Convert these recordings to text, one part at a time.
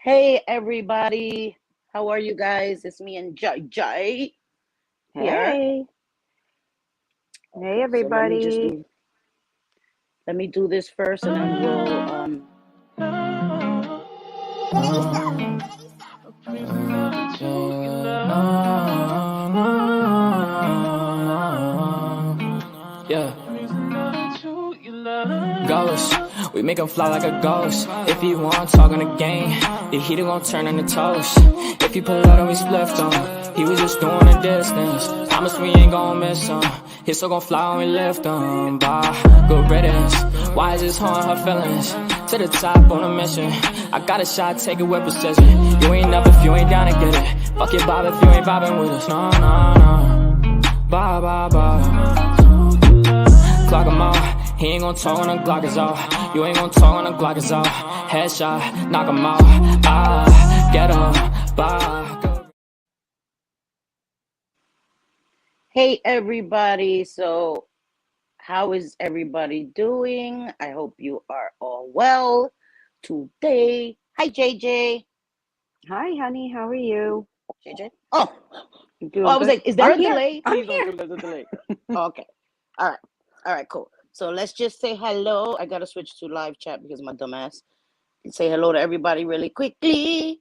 Hey everybody, how are you guys? It's me and JayJay here. Hey. Hey, So everybody. let me do this first, and then Yeah. Ghost, we make him fly like a ghost. If he want talk on the game, the heater gon' turn into toast. If he pull out and we spliffed him, he was just doing a distance. Promise we ain't gon' miss him. His soul gon' fly when we lift him. Bye, good riddance. Why is this harm her feelings? To the top on a mission. I got a shot, take it with precision. You ain't up if you ain't down to get it. Fuck your bob if you ain't bobbing with us. No, no, no. Bye, bye, bye. Clock him out, he ain't gon' talk when the Glock is off. You ain't gon' talk when the Glock is off. Headshot, knock him out. Get him, bye. hey everybody. So how is everybody doing? I hope you are all well today. Hi JayJay. Hi, honey. How are you? JayJay. Oh, Doing I was good. like, is there I'm a here. delay? I'm Please don't here. tell me there's a delay. Okay. All right, cool. So let's just say hello. I gotta switch to live chat because my dumbass. Say hello to everybody really quickly.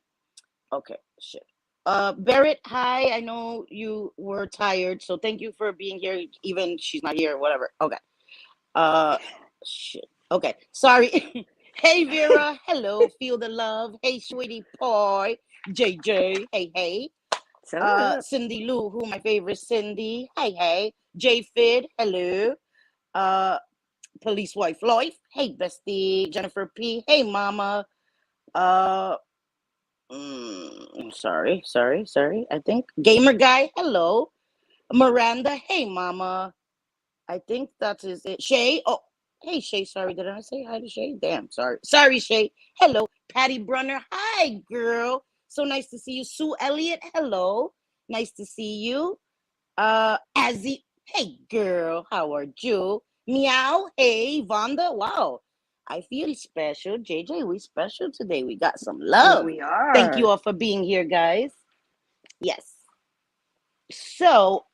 Okay, shit. Barrett, hi. I know you were tired, so thank you for being here. Even she's not here, whatever. Okay. Shit. Okay, sorry. Hey Vera, hello. Feel the love. Hey sweetie pie. JayJay, hey. So, Cindy Lou, who my favorite Cindy. Hey. J Fid, hello. Police wife life. Hey bestie. Jennifer P. Hey mama. Uh. Sorry. I think gamer guy. Hello, Miranda. Hey, mama. I think that is it. Shay. Oh, hey, Shay. Sorry, did I say hi to Shay? Damn, sorry, Shay. Hello, Patty Brunner. Hi, girl. So nice to see you, Sue Elliott. Hello, nice to see you. Azzy. Hey, girl. How are you? Meow. Hey, Vonda. Wow. I feel special. JayJay, we special today. We got some love. we Thank you are. all for being here, guys. Yes. So,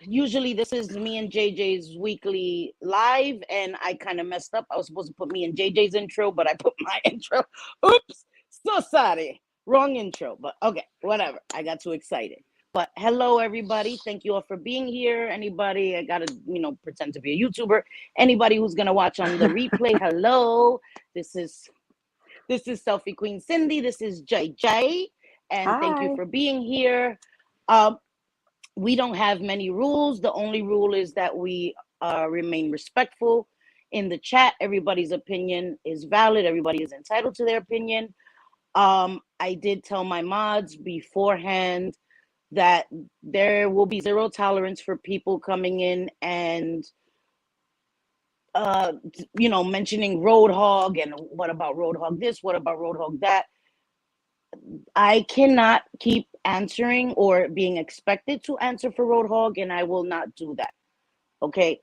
usually this is me and JayJay's weekly live, and I kind of messed up. I was supposed to put me and JayJay's intro, but I put my intro. Oops. So sorry. Wrong intro, but okay, whatever. I got too excited. But hello, everybody. Thank you all for being here. Anybody, I gotta, pretend to be a YouTuber. Anybody who's gonna watch on the replay, hello. This is Selfie Queen Cindy. This is JayJay, and thank you Hi. for being here. We don't have many rules. The only rule is that we remain respectful in the chat. Everybody's opinion is valid. Everybody is entitled to their opinion. I did tell my mods beforehand that there will be zero tolerance for people coming in and mentioning Roadhog and what about Roadhog this, what about Roadhog that. I cannot keep answering or being expected to answer for Roadhog, and I will not do that. Okay.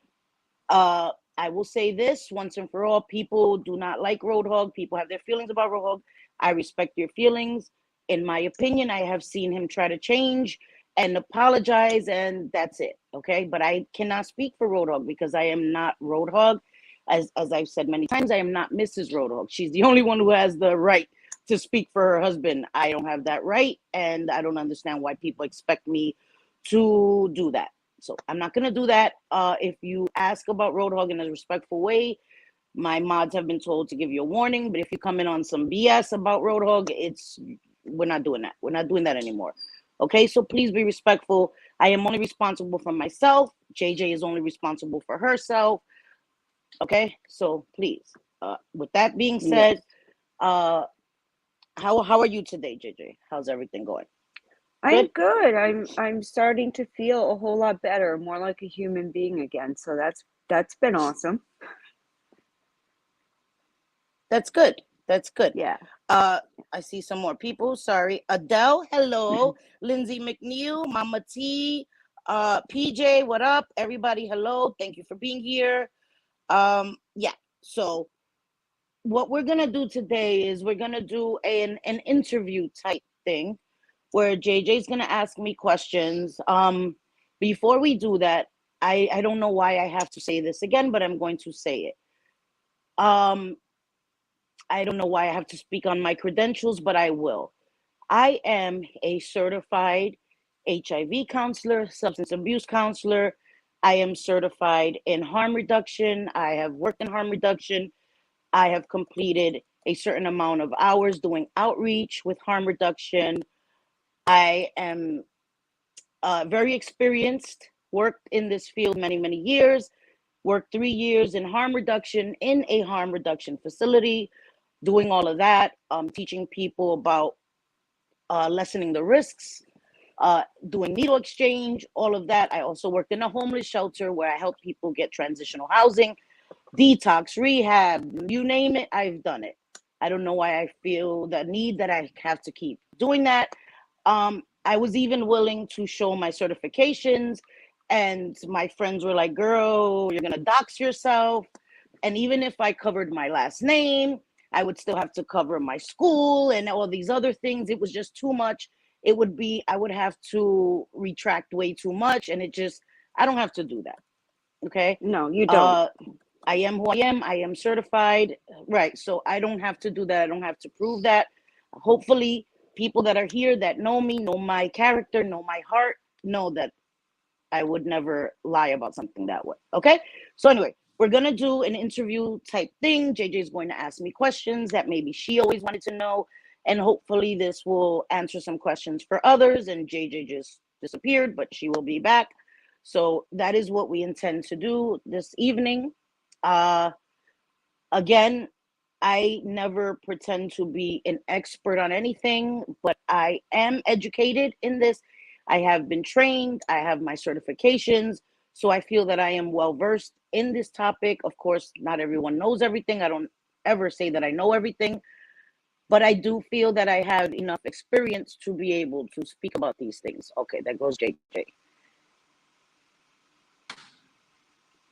I will say this once and for all: people do not like Roadhog. People have their feelings about Roadhog. I respect your feelings. In my opinion, I have seen him try to change and apologize, and that's it. Okay, but I cannot speak for Roadhog because I am not Roadhog. As I've said many times, I am not Mrs. Roadhog. She's the only one who has the right to speak for her husband. I don't have that right, and I don't understand why people expect me to do that. So I'm not gonna do that. If you ask about Roadhog in a respectful way, my mods have been told to give you a warning. But if you come in on some BS about Roadhog, we're not doing that. We're not doing that anymore. Okay, so please be respectful. I am only responsible for myself. JayJay is only responsible for herself. Okay, so please. With that being said, how are you today, JayJay? How's everything going? I'm good. I'm starting to feel a whole lot better, more like a human being again. So that's been awesome. That's good. Yeah. I see some more people. Sorry. Adele, hello. Lindsay McNeil, Mama T, PJ, what up? Everybody, hello. Thank you for being here. Yeah. So what we're gonna do today is we're gonna do an interview type thing where JJ's gonna ask me questions. Before we do that, I don't know why I have to say this again, but I'm going to say it. I don't know why I have to speak on my credentials, but I will. I am a certified HIV counselor, substance abuse counselor. I am certified in harm reduction. I have worked in harm reduction. I have completed a certain amount of hours doing outreach with harm reduction. I am very experienced, worked in this field many, many years, worked 3 years in harm reduction in a harm reduction facility, doing all of that, teaching people about lessening the risks, doing needle exchange, all of that. I also worked in a homeless shelter where I help people get transitional housing, detox, rehab, you name it, I've done it. I don't know why I feel the need that I have to keep doing that. I was even willing to show my certifications, and my friends were like, girl, you're gonna dox yourself. And even if I covered my last name, I would still have to cover my school and all these other things. It was just too much. I would have to retract way too much. And I don't have to do that. Okay. No, you don't. I am who I am. I am certified. Right. So I don't have to do that. I don't have to prove that. Hopefully, people that are here that know me, know my character, know my heart, know that I would never lie about something that way. Okay. So anyway, we're going to do an interview type thing. JJ is going to ask me questions that maybe she always wanted to know. And hopefully this will answer some questions for others. And JJ just disappeared, but she will be back. So that is what we intend to do this evening. Again, I never pretend to be an expert on anything, but I am educated in this. I have been trained. I have my certifications. So I feel that I am well versed in this topic. Of course, not everyone knows everything. I don't ever say that I know everything, but I do feel that I have enough experience to be able to speak about these things. Okay, there goes JJ.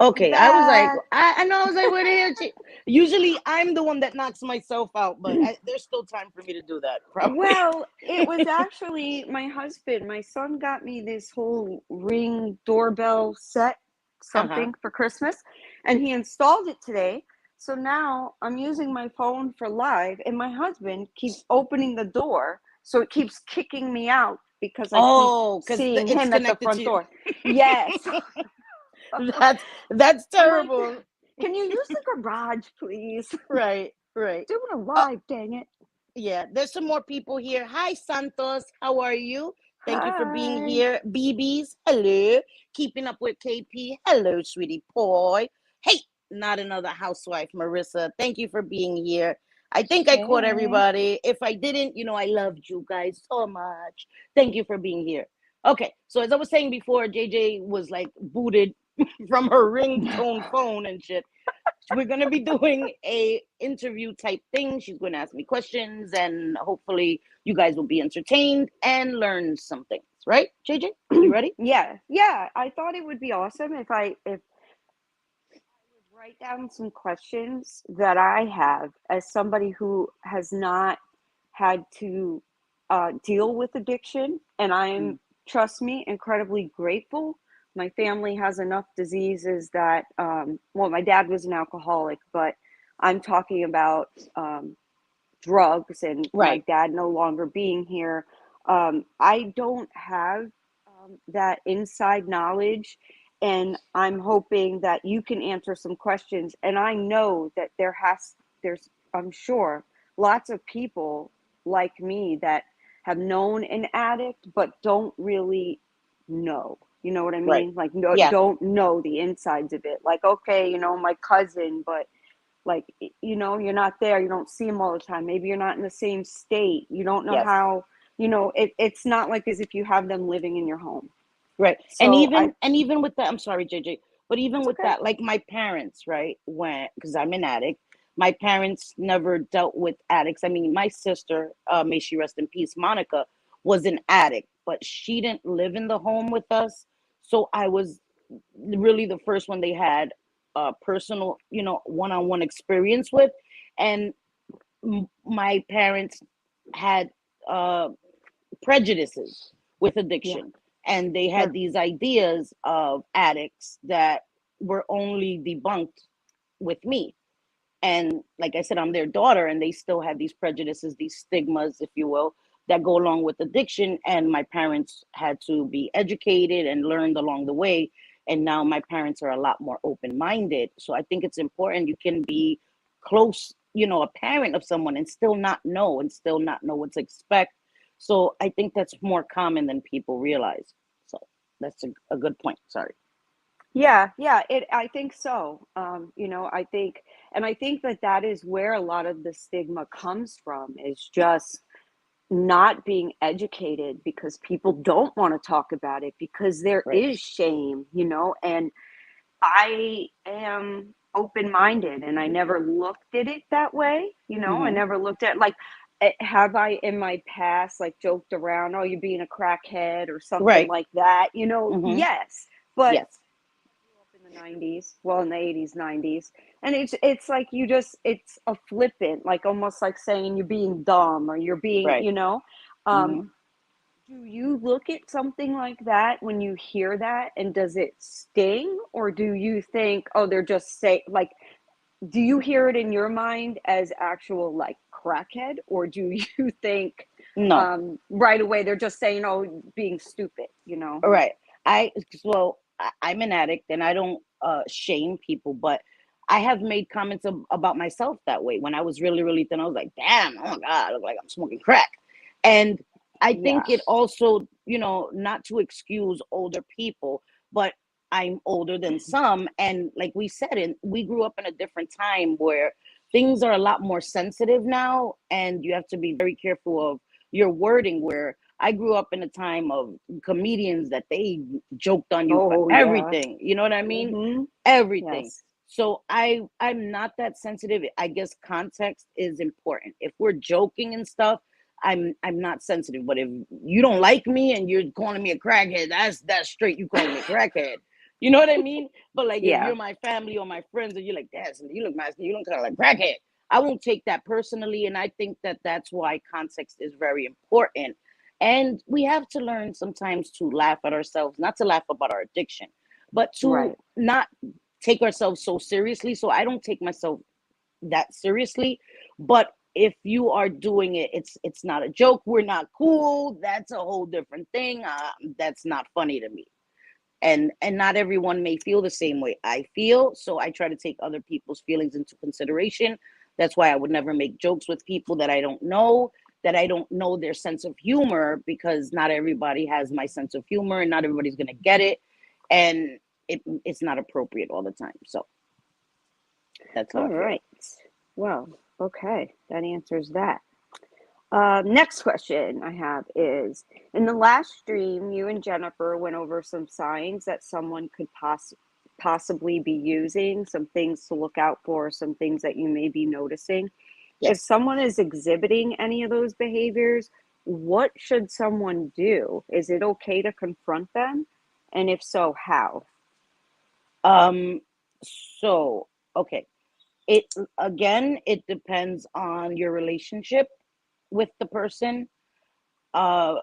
Okay, I was like, I know, I was like, where the hell she? Usually I'm the one that knocks myself out, but there's still time for me to do that, probably. Well, it was actually my husband. My son got me this whole Ring doorbell set, something for Christmas, and he installed it today. So now I'm using my phone for live, and my husband keeps opening the door, so it keeps kicking me out because I keep seeing him at the front door. Yes. That's terrible. Like, can you use the garage, please? Right. Doing a live, dang it. Yeah, there's some more people here. Hi, Santos. How are you? Thank you for being Hi. here. BBs, hello. Keeping up with KP. Hello, sweetie boy. Hey, not another housewife, Marissa. Thank you for being here. I think I caught everybody. If I didn't, I loved you guys so much. Thank you for being here. Okay, so as I was saying before, JJ was like booted from her ringtone phone and shit. We're going to be doing a interview type thing. She's going to ask me questions, and hopefully you guys will be entertained and learn some things. Right, JJ? You ready? Yeah. I thought it would be awesome if I would write down some questions that I have as somebody who has not had to deal with addiction, and I am, trust me, incredibly grateful. My family has enough diseases that, my dad was an alcoholic, but I'm talking about drugs and my dad no longer being here. I don't have that inside knowledge, and I'm hoping that you can answer some questions. And I know that there's, I'm sure, lots of people like me that have known an addict, but don't really know. You know what I mean? Right. Like, don't know the insides of it. Like, okay, my cousin, but like, you're not there. You don't see him all the time. Maybe you're not in the same state. You don't know how, it's not like as if you have them living in your home. Right. So and even with that, I'm sorry, JJ, but even with that, like my parents, right, because I'm an addict, my parents never dealt with addicts. I mean, my sister, may she rest in peace, Monica, was an addict, but she didn't live in the home with us. So I was really the first one they had personal, one-on-one experience with. And my parents had prejudices with Yeah. addiction, and they had Sure. these ideas of addicts that were only debunked with me. And like I said, I'm their daughter, and they still have these prejudices, these stigmas, if you will, that go along with addiction. And my parents had to be educated and learned along the way. And now my parents are a lot more open minded. So I think it's important. You can be close, a parent of someone, and still not know what to expect. So I think that's more common than people realize. So that's a good point. Sorry. Yeah, yeah, I think so. I think that that is where a lot of the stigma comes from, is just not being educated, because people don't want to talk about it, because there Right. is shame, and I am open-minded, and I never looked at it that way, I Mm-hmm. never looked at, like, have I in my past, like, joked around, oh, you're being a crackhead or something Right. like that, Mm-hmm. yes, but Yes. in the 90s, well, in the 80s, 90s, and it's like, it's a flippant, like, almost like saying you're being dumb, or you're being, Right. um Mm-hmm. do you look at something like that when you hear that, and does it sting, or do you think, oh, they're just say, like, do you hear it in your mind as actual, like, crackhead, or do you think, No. right away they're just saying, oh, being stupid? Right. I'm an addict, and I don't shame people, but I have made comments about myself that way. When I was really, really thin, I was like, damn, oh my God, I look like I'm smoking crack. And I Yeah. think it also, not to excuse older people, but I'm older than some. And like we said, we grew up in a different time where things are a lot more sensitive now, and you have to be very careful of your wording. Where I grew up in a time of comedians that they joked on you for Oh, yeah. everything. You know what I mean? Mm-hmm. Everything. Yes. So I'm not that sensitive. I guess context is important. If we're joking and stuff, I'm not sensitive. But if you don't like me and you're calling me a crackhead, that's straight. You calling me a crackhead. You know what I mean? But like if Yeah. you're my family or my friends, and you're like, "Dad, you look nice. You look kind of like crackhead." I won't take that personally, and I think that that's why context is very important. And we have to learn sometimes to laugh at ourselves, not to laugh about our addiction, but to Right. not take ourselves so seriously. So I don't take myself that seriously. But if you are doing it, it's not a joke. We're not cool. That's a whole different thing. That's not funny to me. And not everyone may feel the same way I feel. So I try to take other people's feelings into consideration. That's why I would never make jokes with people that I don't know, that I don't know their sense of humor, because not everybody has my sense of humor, and not everybody's going to get it. And it's not appropriate all the time. So that's how All I feel. right. Well, okay. That answers that. Next question I have is, in the last stream, you and Jennifer went over some signs that someone could possibly be using, some things to look out for, some things that you may be noticing. If Yes. someone is exhibiting any of those behaviors, what should someone do? Is it okay to confront them? And if so, how? Um, so, okay. It again, it depends on your relationship with the person. Uh,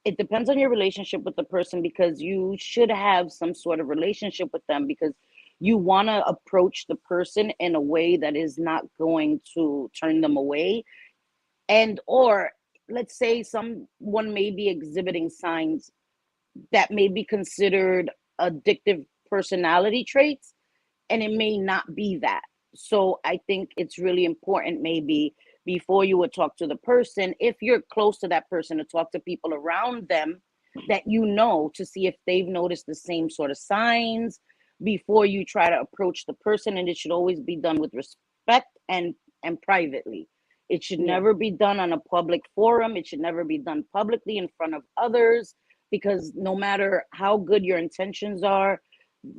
it depends on your relationship with the person, because you should have some sort of relationship with them, because you want to approach the person in a way that is not going to turn them away. And or let's say someone may be exhibiting signs that may be considered addictive personality traits, and it may not be that. So I think it's really important, maybe before you would talk to the person, if you're close to that person, to talk to people around them that to see if they've noticed the same sort of signs before you try to approach the person. And it should always be done with respect and privately. It should Yeah. never be done on a public forum. It should never be done publicly in front of others, because no matter how good your intentions are,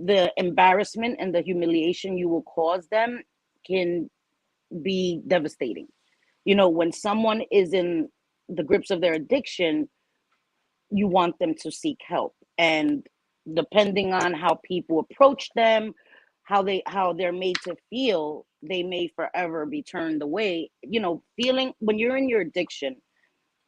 the embarrassment and the humiliation you will cause them can be devastating. When someone is in the grips of their addiction, you want them to seek help. And depending on how people approach them, how they're made to feel, they may forever be turned away. Feeling when you're in your addiction,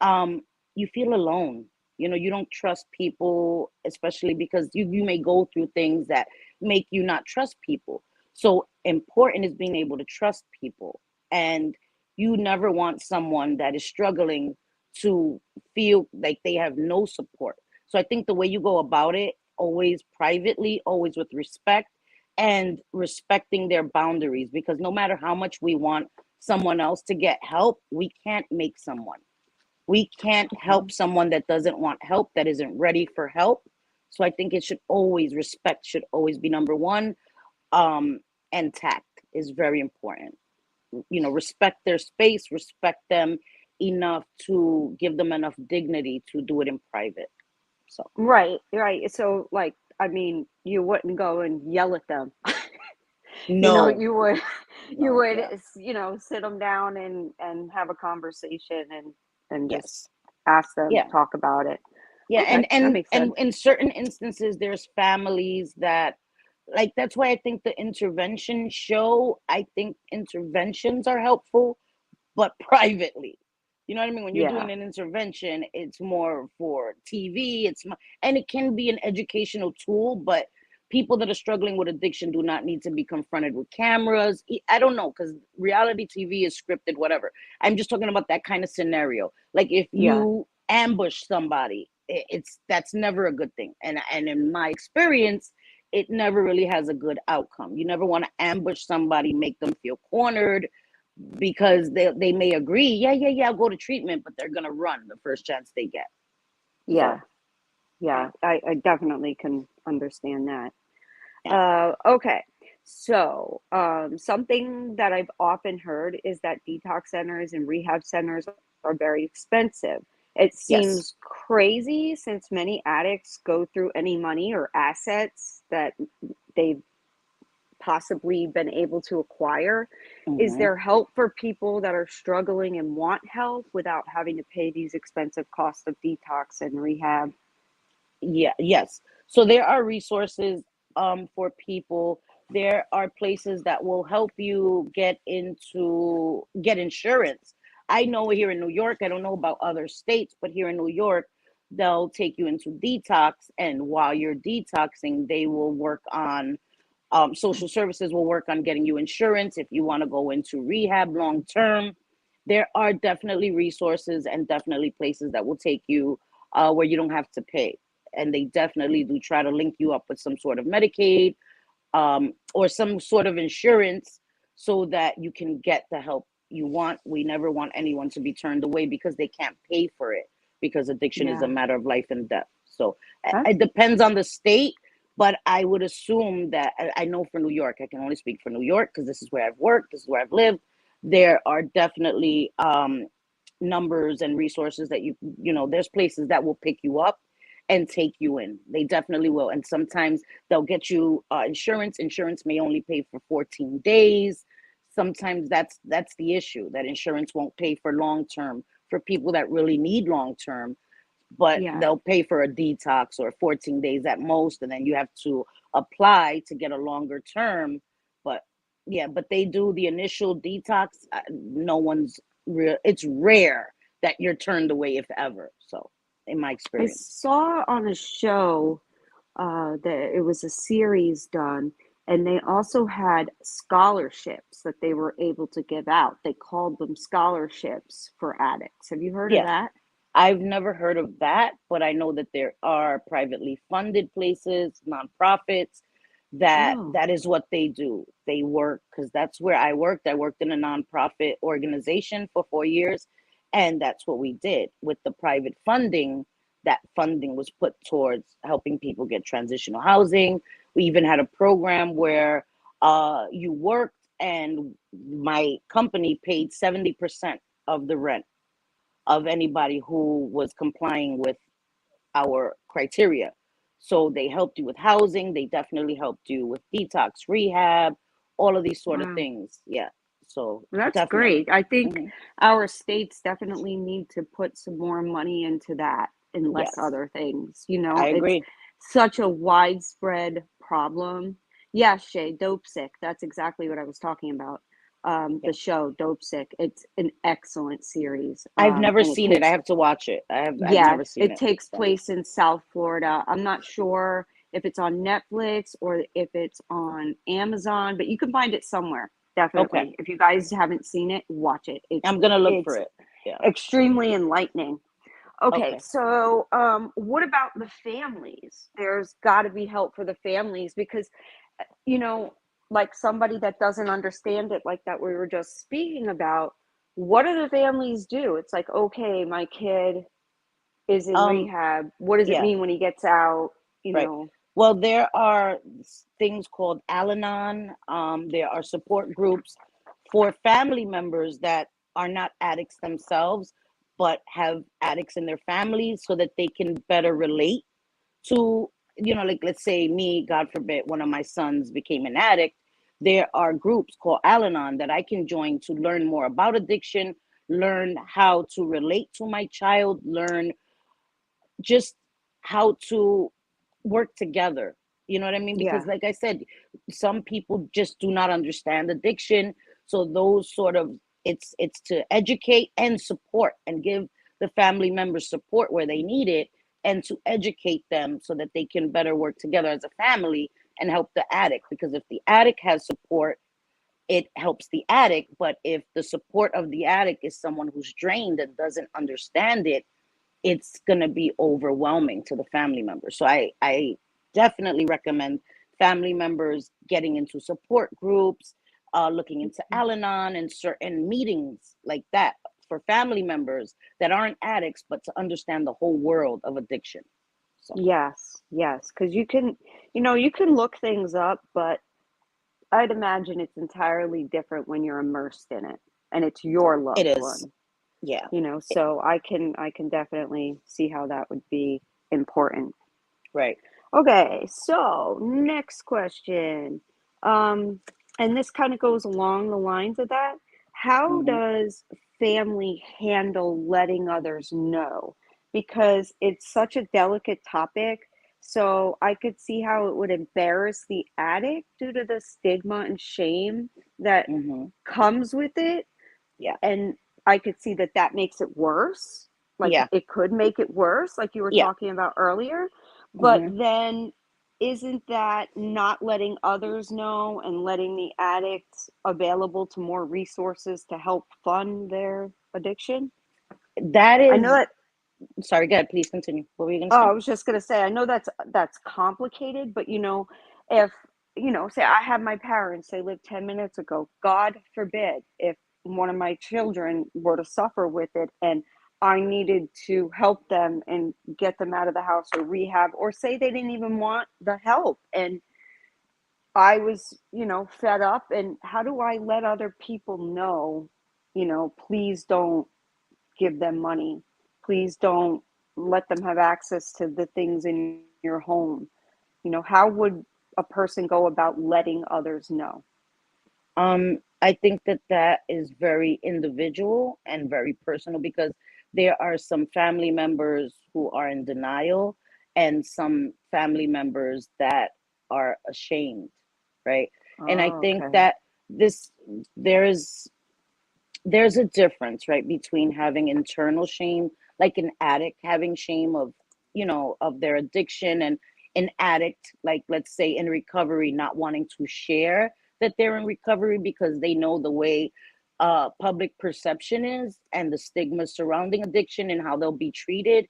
you feel alone. You don't trust people, especially because you may go through things that make you not trust people. So important is being able to trust people. And you never want someone that is struggling to feel like they have no support. So I think the way you go about it, always privately, always with respect, and respecting their boundaries, because no matter how much we want someone else to get help, we can't make someone. We can't help someone that doesn't want help, that isn't ready for help. So I think respect should always be number one. And tact is very important. Respect their space, respect them enough to give them enough dignity to do it in private. So Right, right. So, like, I mean, you wouldn't go and yell at them. no, You would, you no, would, yeah, sit them down and have a conversation and just yes, ask them, yeah. talk about it. Yeah, Okay, that makes and sense. in certain instances, there's families that, like, that's why I think the intervention show, I think interventions are helpful, but privately. You know what I mean? When you're Yeah, doing an intervention, it's more for TV. And it can be an educational tool, but people that are struggling with addiction do not need to be confronted with cameras. I don't know, because reality TV is scripted, whatever. I'm just talking about that kind of scenario. Like if yeah, you ambush somebody, that's never a good thing. And in my experience, it never really has a good outcome. You never want to ambush somebody, make them feel cornered, because they may agree, yeah, I'll go to treatment, but they're gonna run the first chance they get. yeah, So yeah. I definitely can understand that. yeah, Okay. So, something that I've often heard is that detox centers and rehab centers are very expensive. It yes, seems crazy since many addicts go through any money or assets that they've possibly been able to acquire. Is hmm there help for people that are struggling and want help without having to pay these expensive costs of detox and rehab? yeah, yes. So there are resources for people. There are places that will help you get insurance. I know here in New York, I don't know about other states, but here in New York, they'll take you into detox, and while you're detoxing, they will work on social services will work on getting you insurance if you want to go into rehab long term. There are definitely resources and definitely places that will take you where you don't have to pay. And they definitely do try to link you up with some sort of Medicaid, or some sort of insurance, so that you can get the help you want. We never want anyone to be turned away because they can't pay for it, because addiction is a Yeah, matter of life and death. So that's it depends on the state, but I would assume that, I know for New York, I can only speak for New York because this is where I've worked, this is where I've lived. There are definitely numbers and resources that there's places that will pick you up and take you in. They definitely will. And sometimes they'll get you insurance. Insurance may only pay for 14 days. Sometimes that's the issue, that insurance won't pay for long term for people that really need long term, but yeah. they'll pay for a detox or 14 days at most, and then you have to apply to get a longer term. But yeah, but they do the initial detox. No one's real. It's rare that you're turned away, if ever. So, in my I experience, saw on a show that it was a series done, and they also had scholarships that they were able to give out. They called them scholarships for addicts. Have you heard of yes, that? I've never heard of that, but I know that there are privately funded places, nonprofits, that Oh, that is what they do. They work, because that's where I worked. I worked in a nonprofit organization for 4 years, and that's what we did with the private funding. That funding was put towards helping people get transitional housing. We even had a program where you worked, and my company paid 70% of the rent of anybody who was complying with our criteria. So they helped you with housing. They definitely helped you with detox, rehab, all of these sort of wow. things. Yeah. So That's definitely. great. I think Hmm. our states definitely need to put some more money into that and less Yes, other things. I It's agree. such a widespread problem. Yeah, Shay, dope sick. That's exactly what I was talking about. the show Dope Sick. It's an excellent series. I've never And it seen it. I takes, have to watch it. I've yeah, never seen it it. takes So, place in South Florida. I'm not sure if it's on Netflix or if it's on Amazon, but you can find it somewhere. okay. Definitely. If you guys haven't seen it, watch it. I'm gonna look for It's it. Yeah. extremely enlightening. Okay, Okay. so what about the families? There's got to be help for the families because, you know, like somebody that doesn't understand it, like that we were just speaking about, what do the families do? It's like, okay, my kid is in Um, rehab. What does it yeah, mean when he gets out? You right. know, Well, there are things called Al-Anon. There are support groups for family members that are not addicts themselves, but have addicts in their families so that they can better relate to, like let's say me, God forbid, one of my sons became an addict. There are groups called Al-Anon that I can join to learn more about addiction, learn how to relate to my child, learn just how to work together. You know what I mean? Because, yeah, like I said, some people just do not understand addiction. So those sort of, it's to educate and support and give the family members support where they need it, and to educate them so that they can better work together as a family and help the addict. Because if the addict has support, it helps the addict. But if the support of the addict is someone who's drained and doesn't understand it, it's going to be overwhelming to the family members. So I definitely recommend family members getting into support groups, looking into Al-Anon and certain meetings like that for family members that aren't addicts, but to understand the whole world of addiction. So yes, yes, because you can, you can look things up, but I'd imagine it's entirely different when you're immersed in it and it's your it loved is. one. Yeah. So I can definitely see how that would be important. Right. Okay, so next question. Um, and this kind of goes along the lines of that. How Hmm. does family handle letting others know? Because it's such a delicate topic. So I could see how it would embarrass the addict due to the stigma and shame that Hmm. comes with it. Yeah. And I could see that that makes it worse. Like Yeah. it could make it worse, like you were Yeah. talking about earlier. But Hmm. then isn't that not letting others know and letting the addict available to more resources to help fund their addiction? That I know is. that, Sorry, go ahead, please continue. What were you going to oh, say? I was just gonna say, I know that's complicated, but if say I had my parents, they lived 10 minutes ago. God forbid if one of my children were to suffer with it and I needed to help them and get them out of the house or rehab, or say they didn't even want the help and I was, fed up. And how do I let other people know, please don't give them money. Please don't let them have access to the things in your home. How would a person go about letting others know? I think that that is very individual and very personal, because there are some family members who are in denial and some family members that are ashamed, right? And I Oh, think okay. that this there's there's a difference, right, between having internal shame, like an addict having shame of, of their addiction, and an addict, like let's say in recovery, not wanting to share that they're in recovery because they know the way public perception is and the stigma surrounding addiction and how they'll be treated.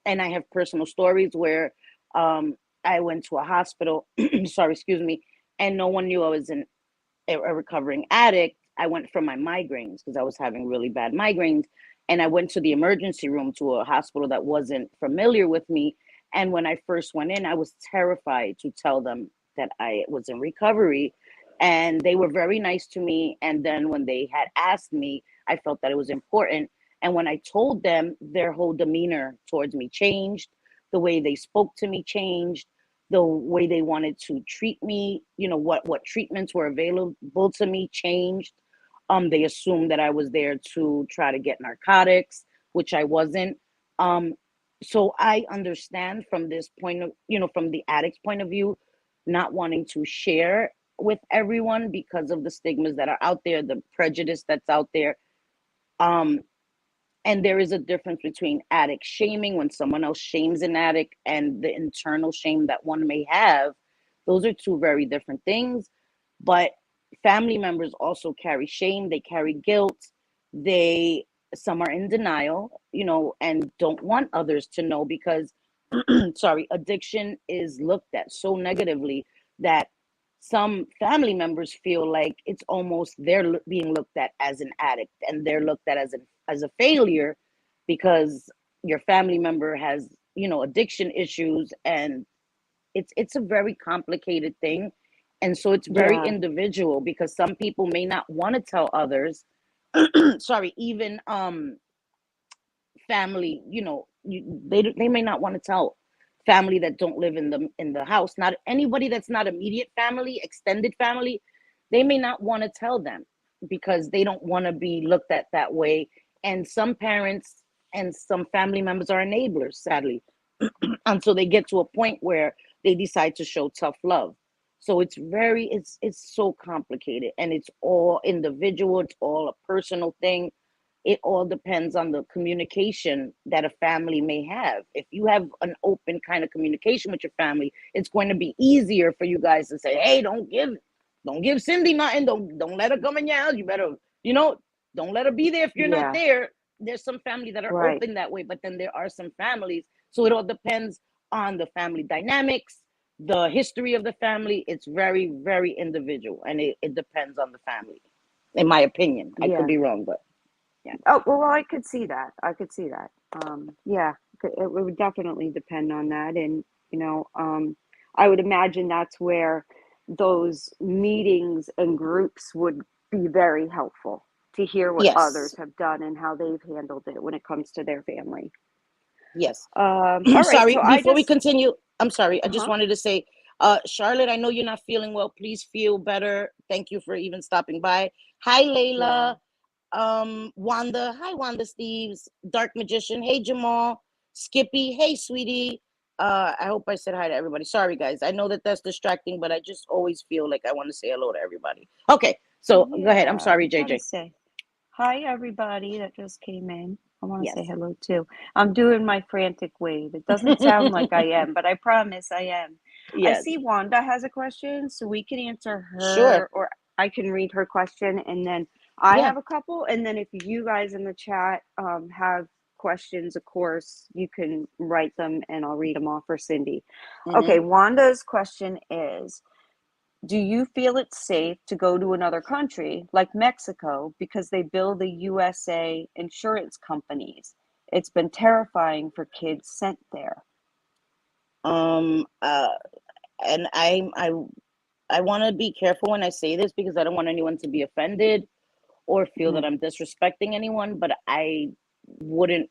And I have personal stories where I went to a hospital, sorry, excuse me, and no one knew I was a recovering addict. I went for my migraines because I was having really bad migraines. And I went to the emergency room to a hospital that wasn't familiar with me. And when I first went in, I was terrified to tell them that I was in recovery. And they were very nice to me. And then when they had asked me, I felt that it was important. And when I told them, their whole demeanor towards me changed. The way they spoke to me changed, the way they wanted to treat me, what treatments were available to me changed. They assumed that I was there to try to get narcotics, which I wasn't. um so I understand from this point of, from the addict's point of view, not wanting to share with everyone because of the stigmas that are out there, the prejudice that's out there. And there is a difference between addict shaming, when someone else shames an addict, and the internal shame that one may have. Those are two very different things. But family members also carry shame, they carry guilt, some are in denial, and don't want others to know, because sorry, addiction is looked at so negatively that some family members feel like it's almost they're being looked at as an addict, and they're looked at as a failure because your family member has, addiction issues. And it's a very complicated thing. And so it's very Yeah. individual, because some people may not want to tell others. Sorry, even family, they may not want to tell family that don't live in the house, not anybody that's not immediate family, extended family. They may not want to tell them because they don't want to be looked at that way. And some parents and some family members are enablers, sadly, until they get to a point where they decide to show tough love. So it's so complicated, and it's all individual, it's all a personal thing. It all depends on the communication that a family may have. If you have an open kind of communication with your family, it's going to be easier for you guys to say, hey, don't give Cindy nothing, don't let her come in your house, you better, don't let her be there if you're not there. There's some family that are open that way, but then there are some families. So it all depends on the family dynamics, the history of the family. It's very, very individual, and it depends on the family, in my opinion. I could be wrong, but yeah. Oh, well, I could see that. Yeah, it would definitely depend on that. And, I would imagine that's where those meetings and groups would be very helpful, to hear what others have done and how they've handled it when it comes to their family. Yes. All right. Sorry, So before we continue, I'm sorry. I just Uh-huh. wanted to say, Charlotte, I know you're not feeling well. Please feel better. Thank you for even stopping by. Hi, Layla. Wanda. Hi, Wanda Steves. Dark Magician. Hey, Jamal. Skippy. Hey, sweetie. I hope I said hi to everybody. Sorry, guys. I know that that's distracting, but I just always feel like I want to say hello to everybody. Okay, so go ahead. I'm sorry, JayJay. Say hi, everybody that just came in. I want to say hello too. I'm doing my frantic wave. It doesn't sound like I am, but I promise I am. Yes. I see Wanda has a question, so we can answer her, or I can read her question, and then I have a couple. And then if you guys in the chat have questions, of course, you can write them and I'll read them off for Cindy. Okay, Wanda's question is, do you feel it's safe to go to another country like Mexico because they bill the USA insurance companies? It's been terrifying for kids sent there. And I want to be careful when I say this, because I don't want anyone to be offended or feel that I'm disrespecting anyone, but I wouldn't.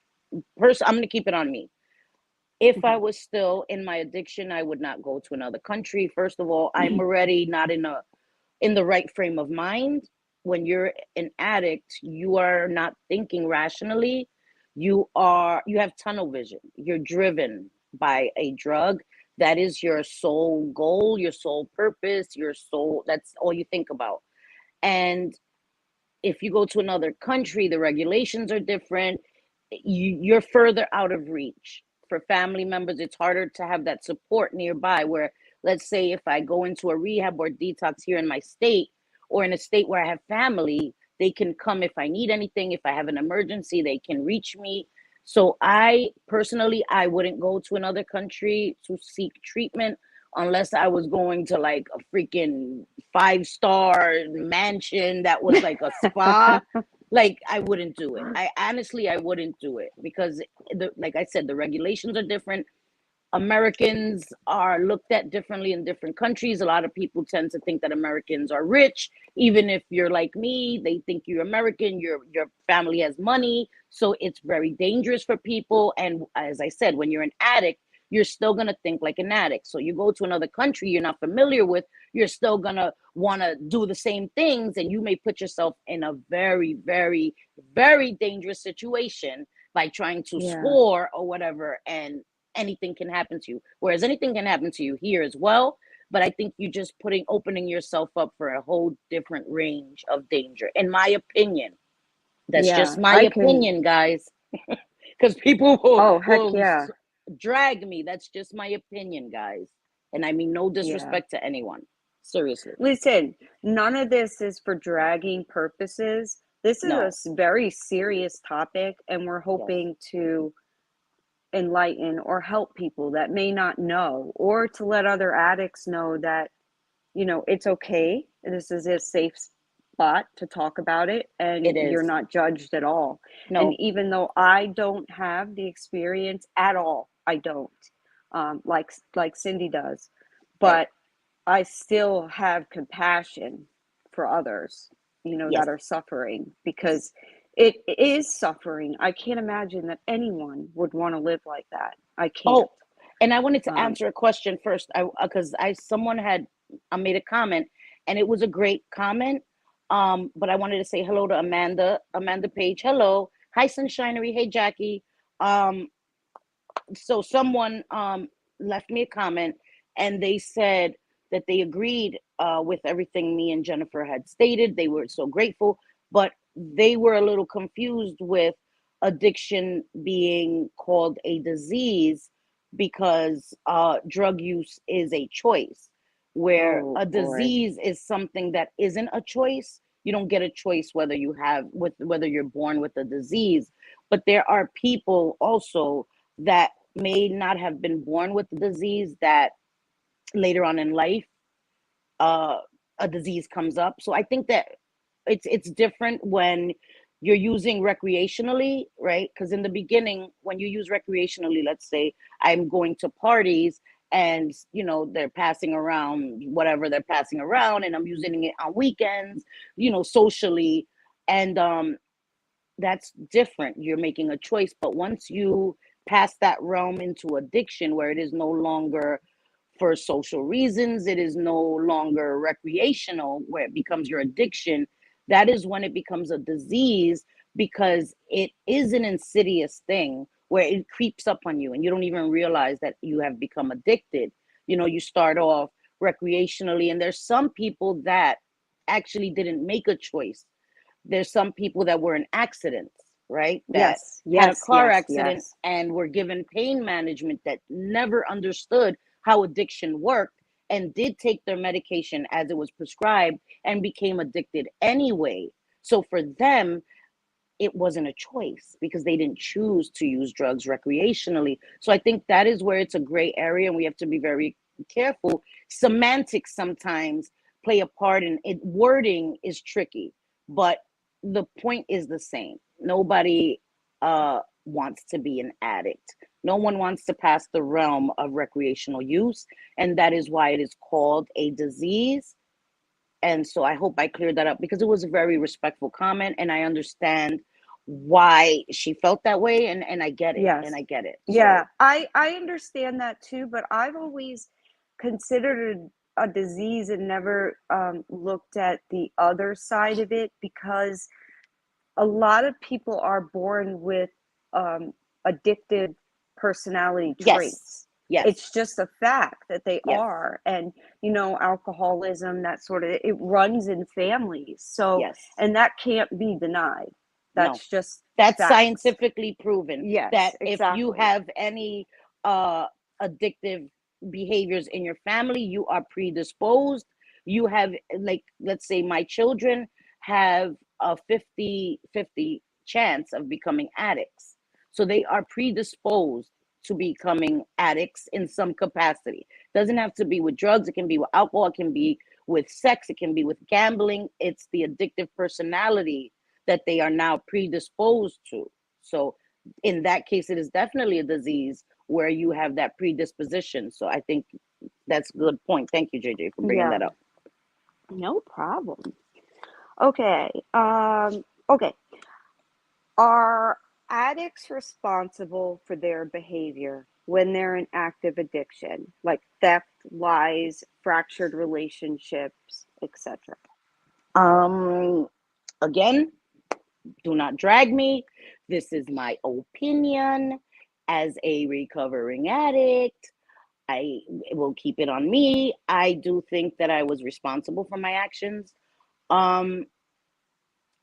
First, I'm going to keep it on me. If I was still in my addiction, I would not go to another country. First of all, I'm already not in the right frame of mind. When you're an addict, you are not thinking rationally. You have tunnel vision. You're driven by a drug. That is your sole goal, your sole purpose, that's all you think about. And if you go to another country, the regulations are different. You're further out of reach. For family members, it's harder to have that support nearby, where, let's say, if I go into a rehab or detox here in my state, or in a state where I have family, they can come if I need anything. If I have an emergency, they can reach me. So I wouldn't go to another country to seek treatment unless I was going to like a freaking 5-star mansion that was like a spa. Like, I wouldn't do it. I wouldn't do it, because like I said, the regulations are different. Americans are looked at differently in different countries. A lot of people tend to think that Americans are rich. Even if you're like me, they think you're American, your family has money. So it's very dangerous for people. And as I said, when you're an addict, you're still going to think like an addict. So you go to another country you're not familiar with, you're still going to want to do the same things. And you may put yourself in a very, very, very dangerous situation by trying to score or whatever. And anything can happen to you. Whereas anything can happen to you here as well. but I think you're just opening yourself up for a whole different range of danger, in my opinion. That's Yeah, just my I can. opinion, guys. Because people Oh, heck will yeah. drag me. That's just my opinion, guys. And I mean no Yeah. disrespect to anyone. Seriously. Listen, none of this is for dragging purposes. This is a No. very serious topic, and we're Yes. hoping to enlighten or help people that may not know, or to let other addicts know that, you know, it's okay. This is a safe spot to talk about it, It and you're is. not judged at all. And No. even though I don't have the experience at all, I don't, like Cindy does, Right. but I still have compassion for others, you know, Yes. that are suffering, because it is suffering. I can't imagine that anyone would want to live like that. I can't. Oh, and I wanted to Um, answer a question first. I because I someone had made a comment, and it was a great comment. But I wanted to say hello to Amanda Page. Hello. Hi, Sunshinery. Hey, Jackie. Um, so someone left me a comment, and they said that they agreed with everything me and Jennifer had stated. They were so grateful, but they were a little confused with addiction being called a disease, because drug use is a choice, where oh a boy. disease is something that isn't a choice. You don't get a choice whether you're born with a disease. But there are people also that may not have been born with the disease, that later on in life uh, a disease comes up. So I think that it's different when you're using recreationally, right? Because in the beginning, when you use recreationally, let's say I'm going to parties, and they're passing around whatever they're passing around, and I'm using it on weekends, socially, and that's different. You're making a choice. But once you pass that realm into addiction, where it is no longer for social reasons, it is no longer recreational, where it becomes your addiction, that is when it becomes a disease, because it is an insidious thing where it creeps up on you and you don't even realize that you have become addicted. You start off recreationally, and there's some people that actually didn't make a choice. There's some people that were in accidents, right? That Yes, had a yes, car yes, accident yes. and were given pain management, that never understood how addiction worked, and did take their medication as it was prescribed, and became addicted anyway. So for them, it wasn't a choice, because they didn't choose to use drugs recreationally. So I think that is where it's a gray area, and we have to be very careful. Semantics sometimes play a part in it. Wording is tricky, but the point is the same. Nobody wants to be an addict. No one wants to pass the realm of recreational use, and that is why it is called a disease. And so I hope I cleared that up, because it was a very respectful comment, and I understand why she felt that way, and I get it. And Yes. I get it. Yeah, So I understand that too, but I've always considered it a disease and never looked at the other side of it, because a lot of people are born with addictive personality yes, traits. yes, It's just a fact that they yes, are. And, you know, alcoholism, that sort of, it runs in families. So, yes. and that can't be denied. No, That's just that's facts. scientifically proven, Yes, that if you exactly. have any uh addictive behaviors in your family, you are predisposed. You have, like, let's say my children have a 50-50 chance of becoming addicts. So they are predisposed to becoming addicts in some capacity. Doesn't have to be with drugs, it can be with alcohol, it can be with sex, it can be with gambling. It's the addictive personality that they are now predisposed to. So in that case, it is definitely a disease where you have that predisposition. So I think that's a good point. Thank you, JJ, for bringing Yeah, that up. no problem. Okay. Okay. Are addicts responsible for their behavior when they're in active addiction, like theft, lies, fractured relationships, etc.? Um, Again, do not drag me. This is my opinion as a recovering addict. I will keep it on me. I do think that I was responsible for my actions.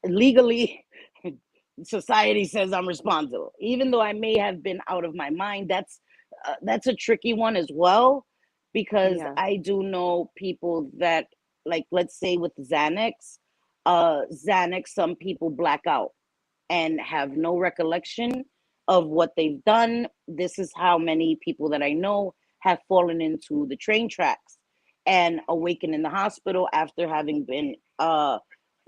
Legally, society says I'm responsible, even though I may have been out of my mind. That's a tricky one as well, because Yeah. I do know people that, like, let's say with Xanax, some people black out and have no recollection of what they've done. This is how many people that I know have fallen into the train tracks and awakened in the hospital after having been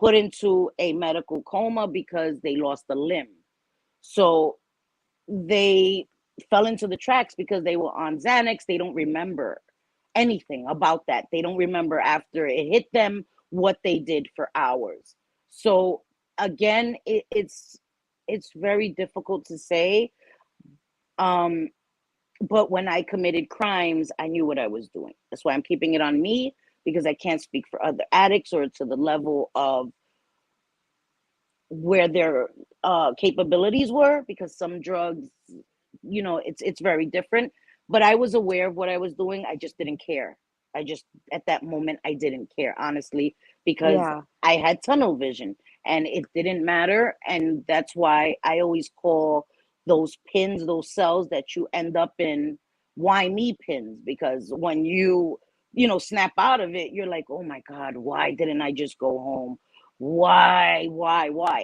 put into a medical coma because they lost a limb. So they fell into the tracks because they were on Xanax. They don't remember anything about that. They don't remember after it hit them what they did for hours. So again, it's very difficult to say. But when I committed crimes, I knew what I was doing. That's why I'm keeping it on me, because I can't speak for other addicts or to the level of where their capabilities were, because some drugs, it's very different. But I was aware of what I was doing. I just didn't care. I just, at that moment, I didn't care, honestly, because Yeah. I had tunnel vision and it didn't matter. And that's why I always call those pins, those cells that you end up in, why me pins, because when snap out of it, you're like, oh my God, why didn't I just go home? Why?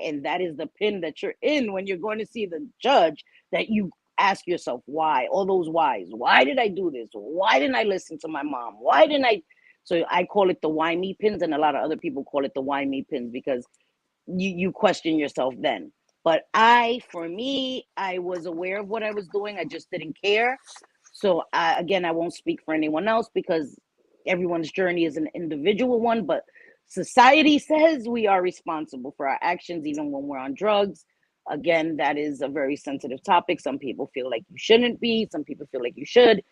And that is the pin that you're in when you're going to see the judge, that you ask yourself why, all those whys. Why did I do this? Why didn't I listen to my mom? Why didn't I? So I call it the why me pins, and a lot of other people call it the why me pins, because you question yourself then. But for me, I was aware of what I was doing. I just didn't care. So again, I won't speak for anyone else, because everyone's journey is an individual one. But society says we are responsible for our actions, even when we're on drugs. Again, that is a very sensitive topic. Some people feel like you shouldn't be. Some people feel like you should.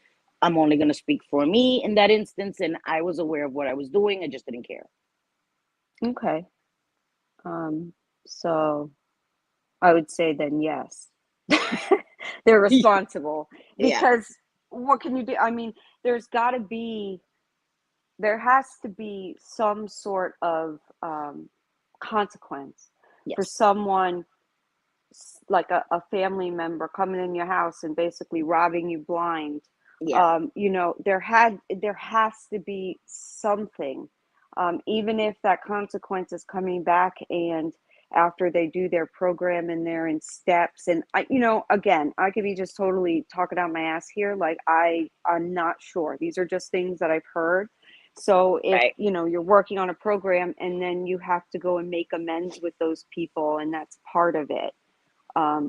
I'm only going to speak for me in that instance. And I was aware of what I was doing. I just didn't care. Okay. So I would say then yes, they're responsible, Yeah. because what can you do? I mean, there has to be some sort of consequence for Yes. someone, like a family member coming in your house and basically robbing you blind. Yeah. There has to be something, even if that consequence is coming back, and after they do their program and they're in steps. And again, I could be just totally talking out my ass here. Like, I'm not sure. These are just things that I've heard. So if Right. you're working on a program and then you have to go and make amends with those people, and that's part of it.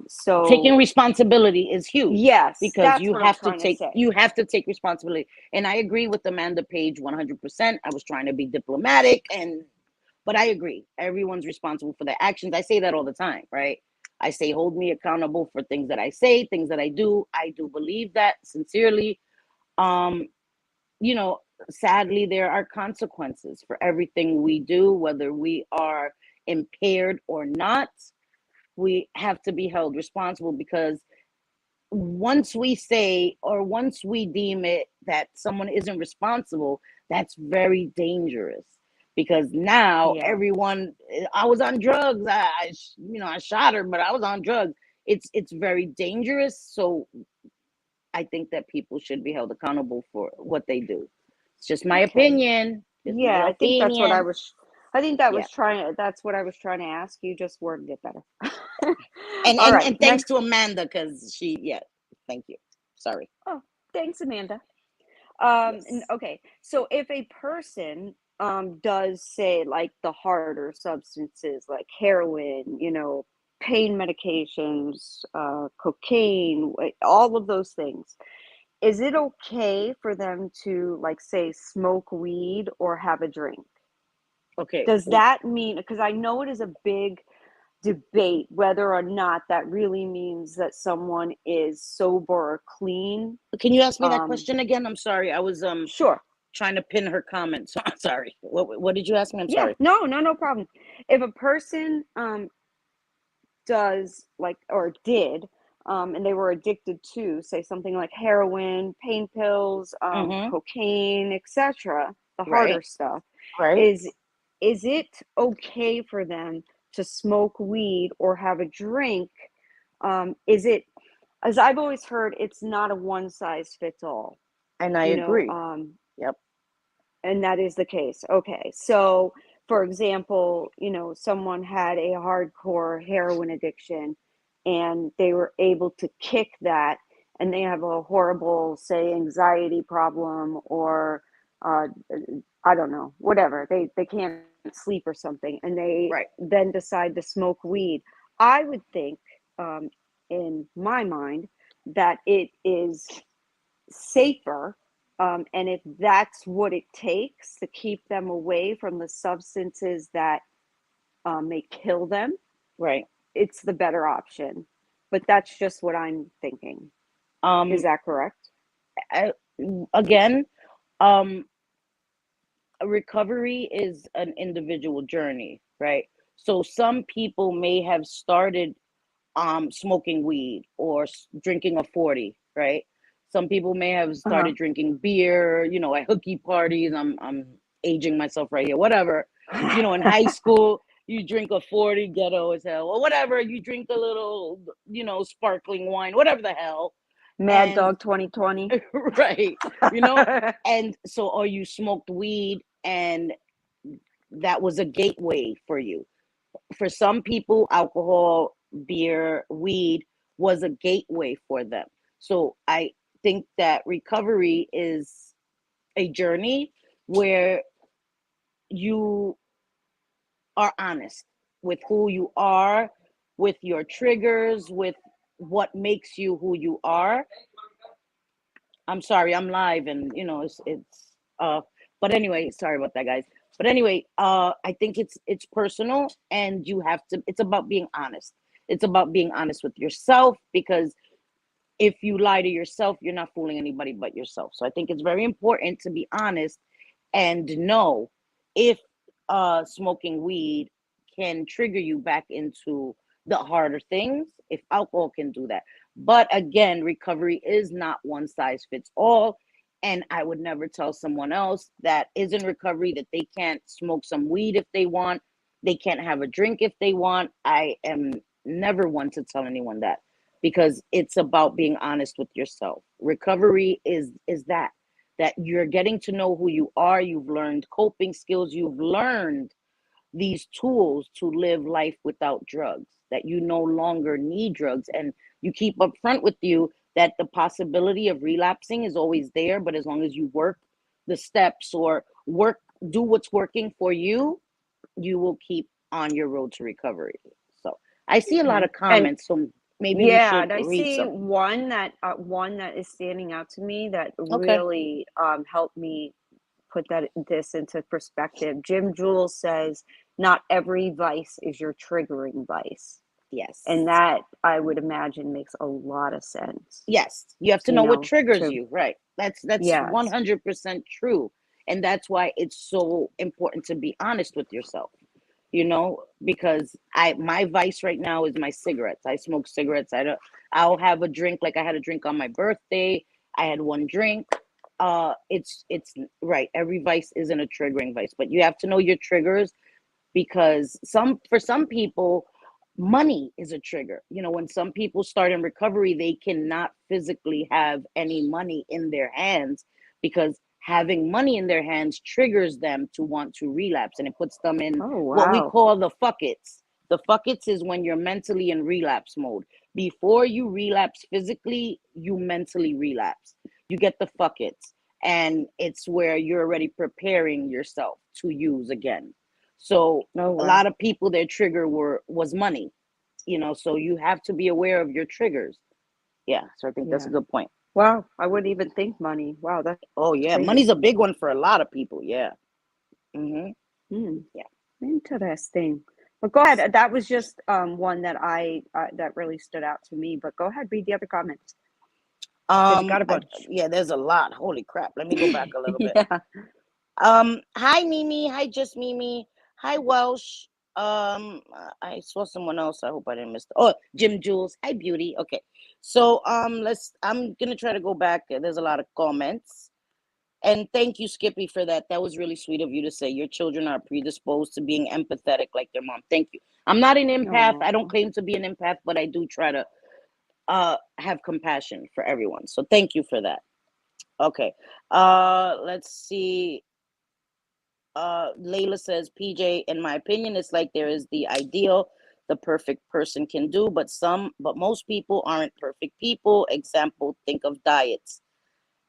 So Taking responsibility is huge. yes, Because that's what I'm trying to say. you have to take responsibility. And I agree with Amanda Page 100%. I was trying to be diplomatic, but I agree. Everyone's responsible for their actions. I say that all the time, right? I say, hold me accountable for things that I say, things that I do. I do believe that sincerely. Um, Sadly, there are consequences for everything we do, whether we are impaired or not. We have to be held responsible, because once we say, or once we deem it that someone isn't responsible, that's very dangerous, because now Yeah. everyone, I was on drugs, I shot her, but I was on drugs. It's very dangerous. So I think that people should be held accountable for what they do. It's just my Okay. opinion. Just my Yeah, I think that's what opinion. Yeah. that's what I was trying to ask you, just worded it better. And All and right, and thanks next. to Amanda, because yeah, thank you. Sorry. Oh, thanks, Amanda. Yes. Okay, so if a person does, say, like the harder substances like heroin, pain medications, cocaine, all of those things, is it okay for them to, like, say, smoke weed or have a drink? Okay. Does that mean, because I know it is a big debate whether or not that really means that someone is sober or clean. Can you ask me that Um, question again? I'm sorry. I was sure. trying to pin her comment. So I'm sorry. What did you ask me? I'm Yeah, sorry. no problem. If a person does, like, or did and they were addicted to, say, something like heroin, pain pills, cocaine, etc., the harder stuff, Right. is it okay for them to smoke weed or have a drink? Is it, as I've always heard, it's not a one size fits all, And I you know, agree. Yep. and that is the case. Okay. So, for example, you know, someone had a hardcore heroin addiction and they were able to kick that, and they have a horrible, say, anxiety problem, or I don't know, whatever. They can't sleep or something, and they Right. then decide to smoke weed. I would think, in my mind, that it is safer, and if that's what it takes to keep them away from the substances that may kill them, Right. it's the better option. But that's just what I'm thinking. Is Um, that correct? I, again, um, recovery is an individual journey, right? So some people may have started smoking weed or drinking a 40, right? Some people may have Uh-huh. started drinking beer, at hooky parties. I'm aging myself right here. Whatever. In high school, you drink a 40, ghetto as hell, or whatever. You drink a little, sparkling wine, whatever the hell. Mad And Dog 2020. right, you know, and so, or you smoked weed and that was a gateway for you. For some people, alcohol, beer, weed was a gateway for them. So I think that recovery is a journey where you are honest with who you are, with your triggers, with what makes you who you are. I'm sorry, I'm live, and but anyway, sorry about that, guys. But anyway, I think it's personal, and you have to. It's about being honest. It's about being honest with yourself, because if you lie to yourself, you're not fooling anybody but yourself. So I think it's very important to be honest and know if smoking weed can trigger you back into the harder things, if alcohol can do that. But again, recovery is not one size fits all. And I would never tell someone else that is in recovery that they can't smoke some weed if they want, they can't have a drink if they want. I am never one to tell anyone that, because it's about being honest with yourself. Recovery is that you're getting to know who you are. You've learned coping skills. You've learned these tools to live life without drugs, that you no longer need drugs. And you keep upfront with you that the possibility of relapsing is always there. But as long as you work the steps or do what's working for you, you will keep on your road to recovery. So I see a lot Okay. of And comments. So maybe we yeah, should and I read see some. one that is standing out to me that Okay. really helped me put this into perspective. Jim Jules says, "Not every vice is your triggering vice," Yes. and that, I would imagine, makes a lot of sense. Yes, you have to You know what know, triggers to you, right? That's yes, 100% true. And that's why it's so important to be honest with yourself, because my vice right now is my cigarettes. I smoke cigarettes. I'll have a drink, like I had a drink on my birthday. I had one drink. It's right. Every vice isn't a triggering vice, but you have to know your triggers, because for some people, money is a trigger. When some people start in recovery, they cannot physically have any money in their hands, because having money in their hands triggers them to want to relapse, and it puts them in oh what we wow, call the fuckets. The fuckets is when you're mentally in relapse mode. Before you relapse physically, you mentally relapse. You get the fuckets, and it's where you're already preparing yourself to use again. So oh a wow, lot of people, their trigger was money, so you have to be aware of your triggers. Yeah, so I think that's a yeah, good point. wow. I wouldn't even think money. Wow, that's Oh yeah, crazy. money's a big one for a lot of people. Yeah. Hmm. Yeah. Interesting. But go ahead. That was just one that that really stood out to me. But go ahead, read the other comments because you got a bunch. Yeah, there's a lot. Holy crap. Let me go back a little bit. Yeah. Hi Mimi, hi Just Mimi, hi Welsh. I saw someone else. I hope I didn't miss. Oh, Jim Jules. Hi, beauty. Okay, so I'm gonna try to go back. There's a lot of comments, and thank you, Skippy, for that. That was really sweet of you to say your children are predisposed to being empathetic like their mom. Thank you. I'm not an empath. I don't Oh, claim to be an empath, but I do try to have compassion for everyone. So thank you for that. Okay. Let's see. Layla says, PJ, in my opinion, it's like there is the ideal, the perfect person can do, but most people aren't perfect people. Example, think of diets.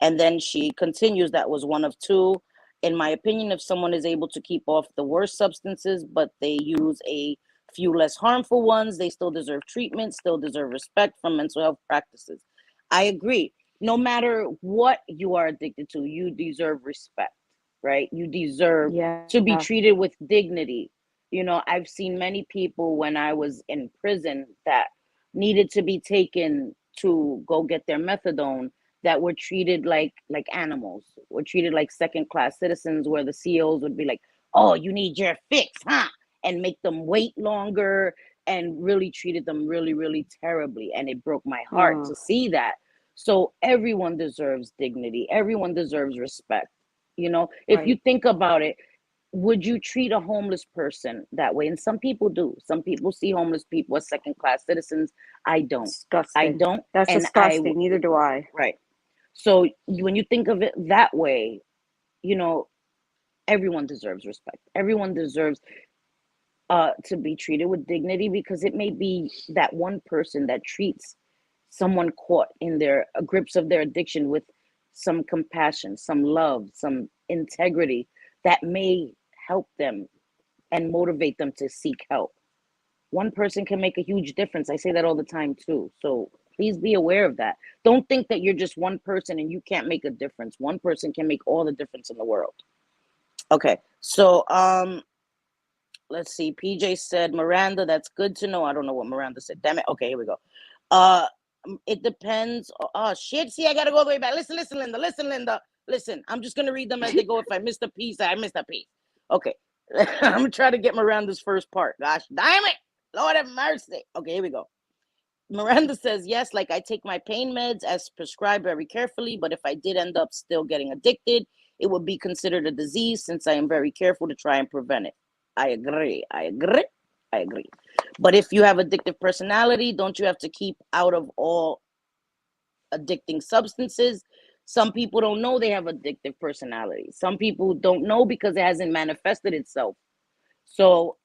And then she continues, that was one of two. In my opinion, if someone is able to keep off the worst substances, but they use a few less harmful ones, they still deserve treatment, still deserve respect from mental health practices. I agree. No matter what you are addicted to, you deserve respect, right? You deserve to be yeah. treated with dignity. I've seen many people when I was in prison that needed to be taken to go get their methadone, that were treated like animals, were treated like second class citizens, where the COs would be like, oh, you need your fix, huh? And make them wait longer, and really treated them really, really terribly. And it broke my heart Oh, to see that. So everyone deserves dignity. Everyone deserves respect. If you right. think about it, would you treat a homeless person that way? And some people do. Some people see homeless people as second class citizens. I don't. I Disgusting. don't. That's And disgusting. Neither do I. right. So when you think of it that way, you know, everyone deserves respect. Everyone deserves to be treated with dignity, because it may be that one person that treats someone caught in their grips of their addiction with some compassion, some love, some integrity, that may help them and motivate them to seek help. One person can make a huge difference. I say that all the time too. So please be aware of that. Don't think that you're just one person and you can't make a difference. One person can make all the difference in the world. Okay. So let's see. PJ said, Miranda, that's good to know. I don't know what Miranda said. Damn it. Okay, here we go. Uh it depends. Oh shit. See, I gotta go all the way back. Listen, Linda. Listen, Linda. Listen. I'm just gonna read them as they go. If I missed a piece, I missed a piece. Okay. I'm gonna try to get Miranda's first part. Gosh damn it. Lord have mercy. Okay, here we go. Miranda says, yes, like I take my pain meds as prescribed very carefully, but if I did end up still getting addicted, it would be considered a disease since I am very careful to try and prevent it. I agree. I agree. I agree. But if you have addictive personality, don't you have to keep out of all addicting substances? Some people don't know they have addictive personality. Some people don't know because it hasn't manifested itself. So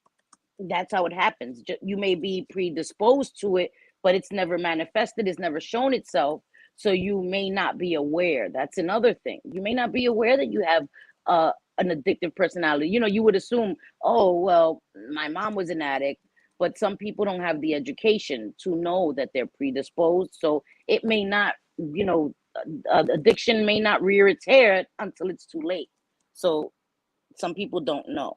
that's how it happens. You may be predisposed to it, but it's never manifested, it's never shown itself. So you may not be aware. That's another thing. You may not be aware that you have an addictive personality. You would assume, oh, well, my mom was an addict, but some people don't have the education to know that they're predisposed. So it may not, addiction may not rear its head until it's too late. So some people don't know.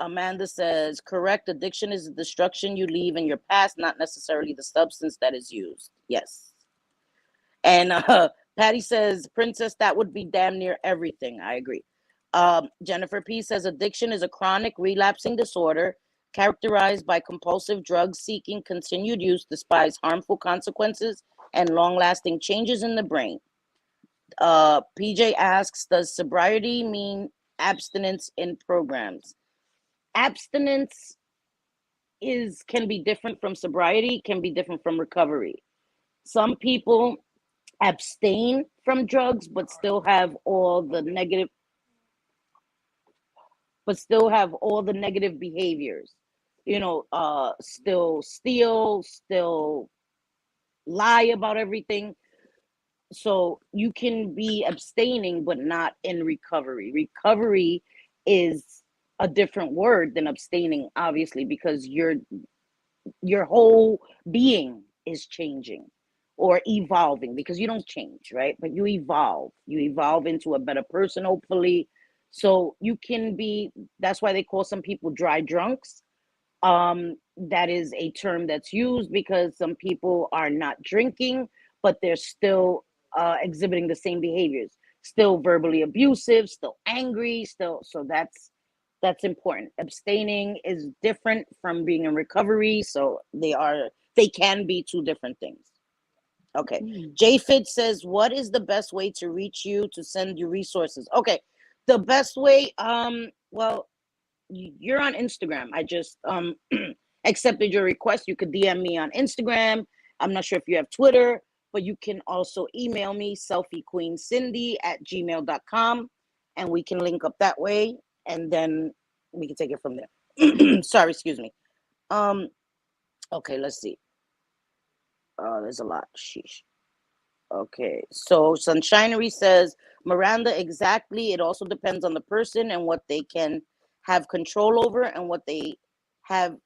Amanda says, correct. Addiction is the destruction you leave in your past, not necessarily the substance that is used. Yes. And Patty says, Princess, that would be damn near everything. I agree. Jennifer P says, addiction is a chronic relapsing disorder characterized by compulsive drug seeking, continued use despite harmful consequences, and long lasting changes in the brain. PJ asks, does sobriety mean abstinence in programs? Abstinence can be different from sobriety, can be different from recovery. Some people abstain from drugs but still have all the negative behaviors. Still steal, still lie about everything. So you can be abstaining but not in recovery. Recovery is a different word than abstaining, obviously, because your whole being is changing or evolving, because you don't change, right? But you evolve into a better person, hopefully. So you can be, that's why they call some people dry drunks. That is a term that's used because some people are not drinking, but they're still exhibiting the same behaviors, still verbally abusive, still angry, still. So that's That's important. Abstaining is different from being in recovery, so they can be two different things. Okay. JFit says, what is the best way to reach you to send you resources? Okay. The best way, well, you're on Instagram. I just accepted your request. You could DM me on Instagram. I'm not sure if you have Twitter, but you can also email me, selfiequeencindy@gmail.com, and we can link up that way, and then we can take it from there. Sorry, excuse me. Okay, let's see. There's a lot. Sheesh. Okay, so Sunshinery says, Miranda, exactly. It also depends on the person and what they can have control over and what they have,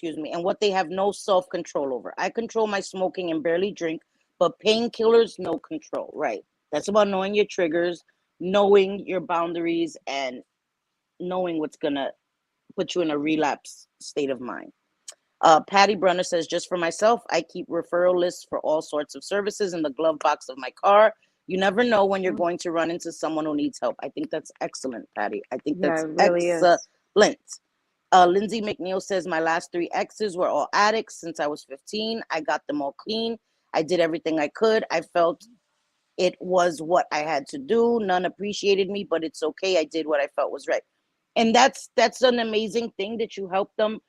and what they have no self-control over. I control my smoking and barely drink, but painkillers, no control. Right. That's about knowing your triggers, knowing your boundaries, and knowing what's going to put you in a relapse state of mind. Patty Brunner says, just for myself, I keep referral lists for all sorts of services in the glove box of my car. You never know when you're going to run into someone who needs help. I think that's excellent, Patty. I think that's really excellent. Lindsay McNeil says, my last 3 exes were all addicts since I was 15. I got them all clean. I did everything I could. I felt it was what I had to do. None appreciated me, but it's okay. I did what I felt was right. And that's an amazing thing that you helped them.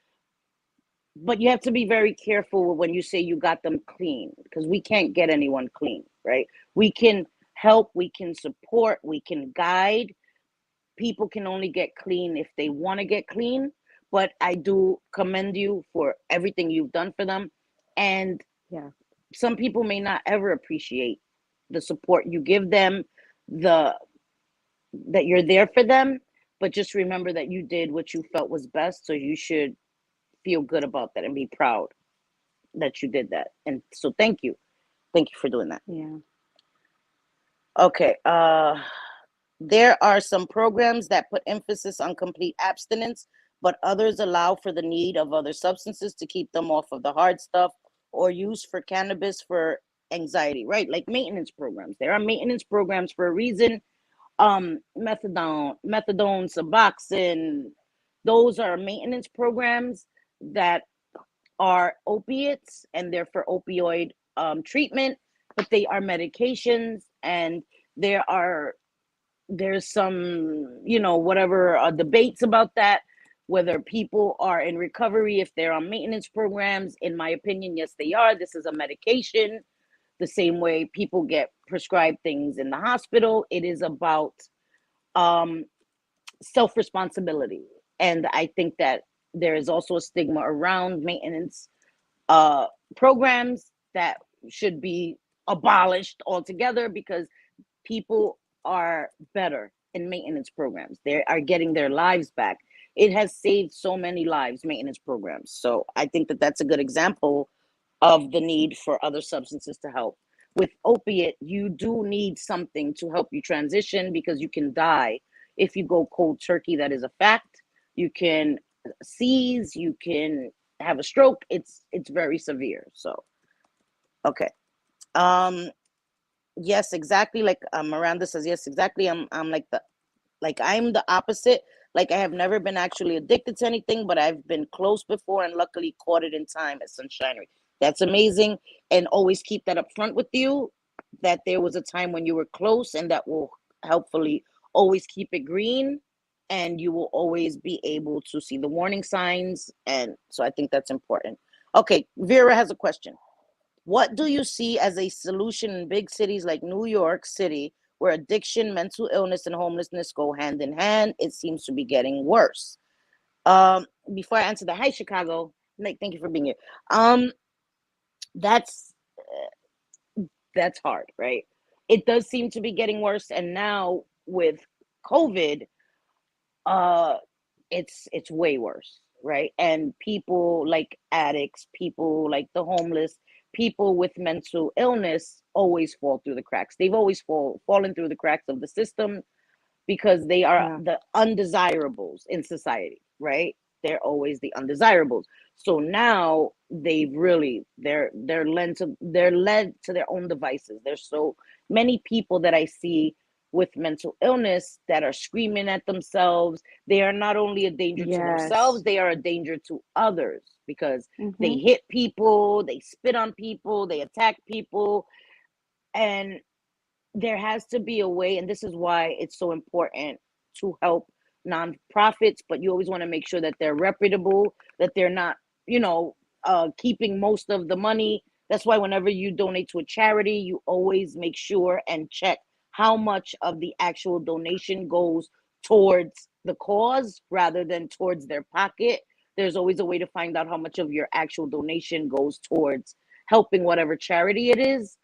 But you have to be very careful when you say you got them clean, because we can't get anyone clean, right? We can help, we can support, we can guide. People can only get clean if they want to get clean. But I do commend you for everything you've done for them. And some people may not ever appreciate the support you give them, that you're there for them. But just remember that you did what you felt was best. So you should feel good about that and be proud that you did that. And so thank you for doing that. Okay. There are some programs that put emphasis on complete abstinence, but others allow for the need of other substances to keep them off of the hard stuff, or use for cannabis for anxiety, right? Like maintenance programs. There are maintenance programs for a reason. Methadone, Suboxone, those are maintenance programs that are opiates, and they're for opioid treatment, but they are medications, and there's some, whatever debates about that, whether people are in recovery if they're on maintenance programs. In my opinion, yes, they are. This is a medication. The same way people get prescribed things in the hospital, it is about self-responsibility. And I think that there is also a stigma around maintenance programs that should be abolished altogether, because people are better in maintenance programs. They are getting their lives back. It has saved so many lives, maintenance programs. So I think that that's a good example of the need for other substances to help. With opiate, you do need something to help you transition, because you can die if you go cold turkey. That is a fact. You can seize, you can have a stroke. It's very severe. So, okay. Yes, exactly. Like Miranda says, yes, exactly. I'm I'm the opposite. Like, I have never been actually addicted to anything, but I've been close before and luckily caught it in time at Sunshinery. That's amazing. And always keep that up front with you, that there was a time when you were close, and that will helpfully always keep it green, and you will always be able to see the warning signs. And so I think that's important. Okay, Vera has a question. What do you see as a solution in big cities like New York City, where addiction, mental illness, and homelessness go hand in hand? It seems to be getting worse. Before I answer that, hi Chicago, thank you for being here. That's hard, right? It does seem to be getting worse, and now with COVID, it's way worse, right? And people like addicts, people like the homeless, people with mental illness always fall through the cracks. They've always fallen through the cracks of the system, because they are the undesirables in society, right? They're always the undesirables. So now they've really they're led to their own devices. There's so many people that I see with mental illness that are screaming at themselves. They are not only a danger to themselves, Yes. they are a danger to others because they Mm-hmm. hit people, they spit on people, they attack people. And there has to be a way, and this is why it's so important to help nonprofits, but you always want to make sure that they're reputable, that they're not, you know, keeping most of the money. That's why whenever you donate to a charity, you always make sure and check how much of the actual donation goes towards the cause rather than towards their pocket. There's always a way to find out how much of your actual donation goes towards helping whatever charity it is.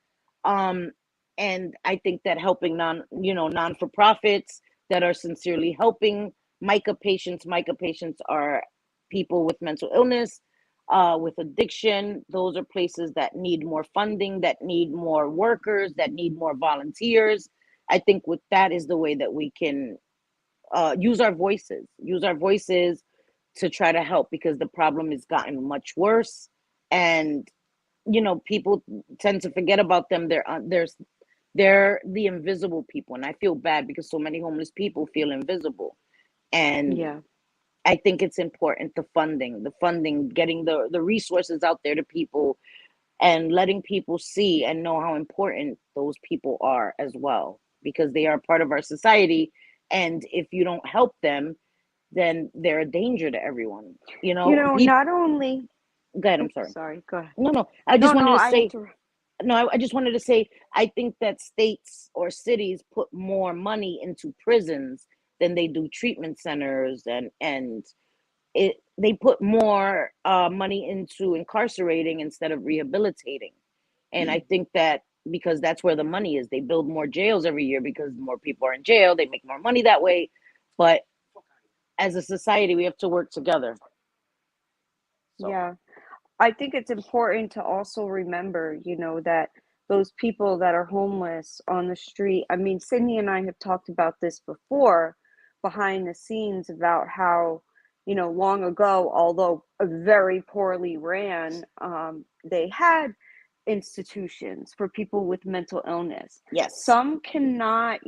Um, and I think that helping non for profits that are sincerely helping Micah patients are people with mental illness, with addiction. Those are places that need more funding, that need more workers, that need more volunteers. I think with that is the way that we can use our voices to try to help, because the problem has gotten much worse. And people tend to forget about them. They're the invisible people, and I feel bad because so many homeless people feel invisible. And Yeah. I think it's important, the funding, getting the resources out there to people, and letting people see and know how important those people are as well, because they are part of our society. And if you don't help them, then they're a danger to everyone. People. Not only, Go ahead. I'm oops, sorry. sorry, go ahead. No, no. I No, just no, wanted to I say interrupt. no, I just wanted to say, I think that states or cities put more money into prisons than they do treatment centers, and they put more money into incarcerating instead of rehabilitating. And I think that because that's where the money is, they build more jails every year because more people are in jail, they make more money that way. But as a society, we have to work together. So, Yeah. I think it's important to also remember, that those people that are homeless on the street, I mean, Sydney and I have talked about this before behind the scenes about how, long ago, although very poorly ran, they had institutions for people with mental illness. yes. Some cannot,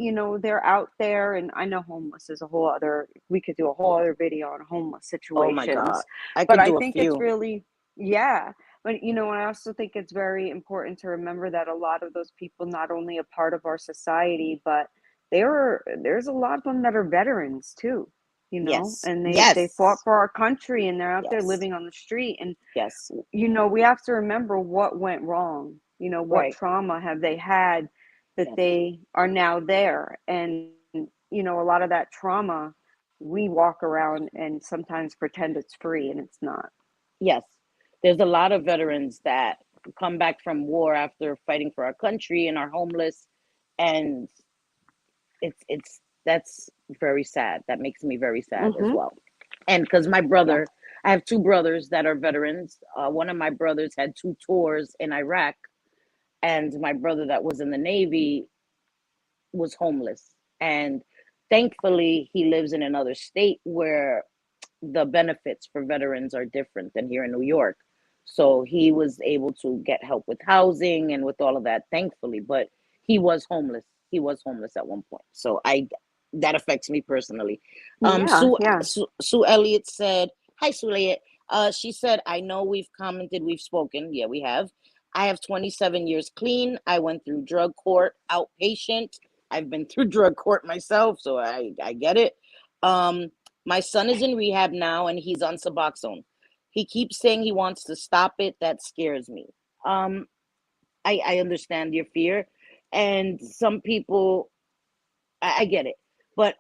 they're out there, and I know homeless is a whole other, we could do a whole other video on homeless Oh my God. situations, I but could I do a think it's few. really, yeah. But, I also think it's very important to remember that a lot of those people, not only a part of our society, but there's a lot of them that are veterans too, Yes. and they fought Yes. for our country, and they're out there Yes. living on the street. And Yes. we have to remember what went wrong. What Right. trauma have they had that Yes. they are now there? And, a lot of that trauma, we walk around and sometimes pretend it's free and it's not. Yes. There's a lot of veterans that come back from war after fighting for our country and are homeless, and it's that's very sad. That makes me very sad as Mm-hmm. well. And because my Yeah. brother, I have two brothers that are veterans. One of my brothers had two tours in Iraq, and my brother that was in the Navy was homeless. And thankfully, he lives in another state where the benefits for veterans are different than here in New York. So he was able to get help with housing and with all of that, thankfully. But he was homeless. He was homeless at one point. So I that affects me personally. Yeah. Yeah. Sue Elliott said, "Hi, Sue Elliott." She said, "I know we've commented, we've spoken. Yeah, we have. I have 27 years clean. I went through drug court outpatient. I've been through drug court myself, so I get it. My son is in rehab now, and he's on Suboxone. He keeps saying he wants to stop it. That scares me. Um, I understand your fear, and some people, I get it, but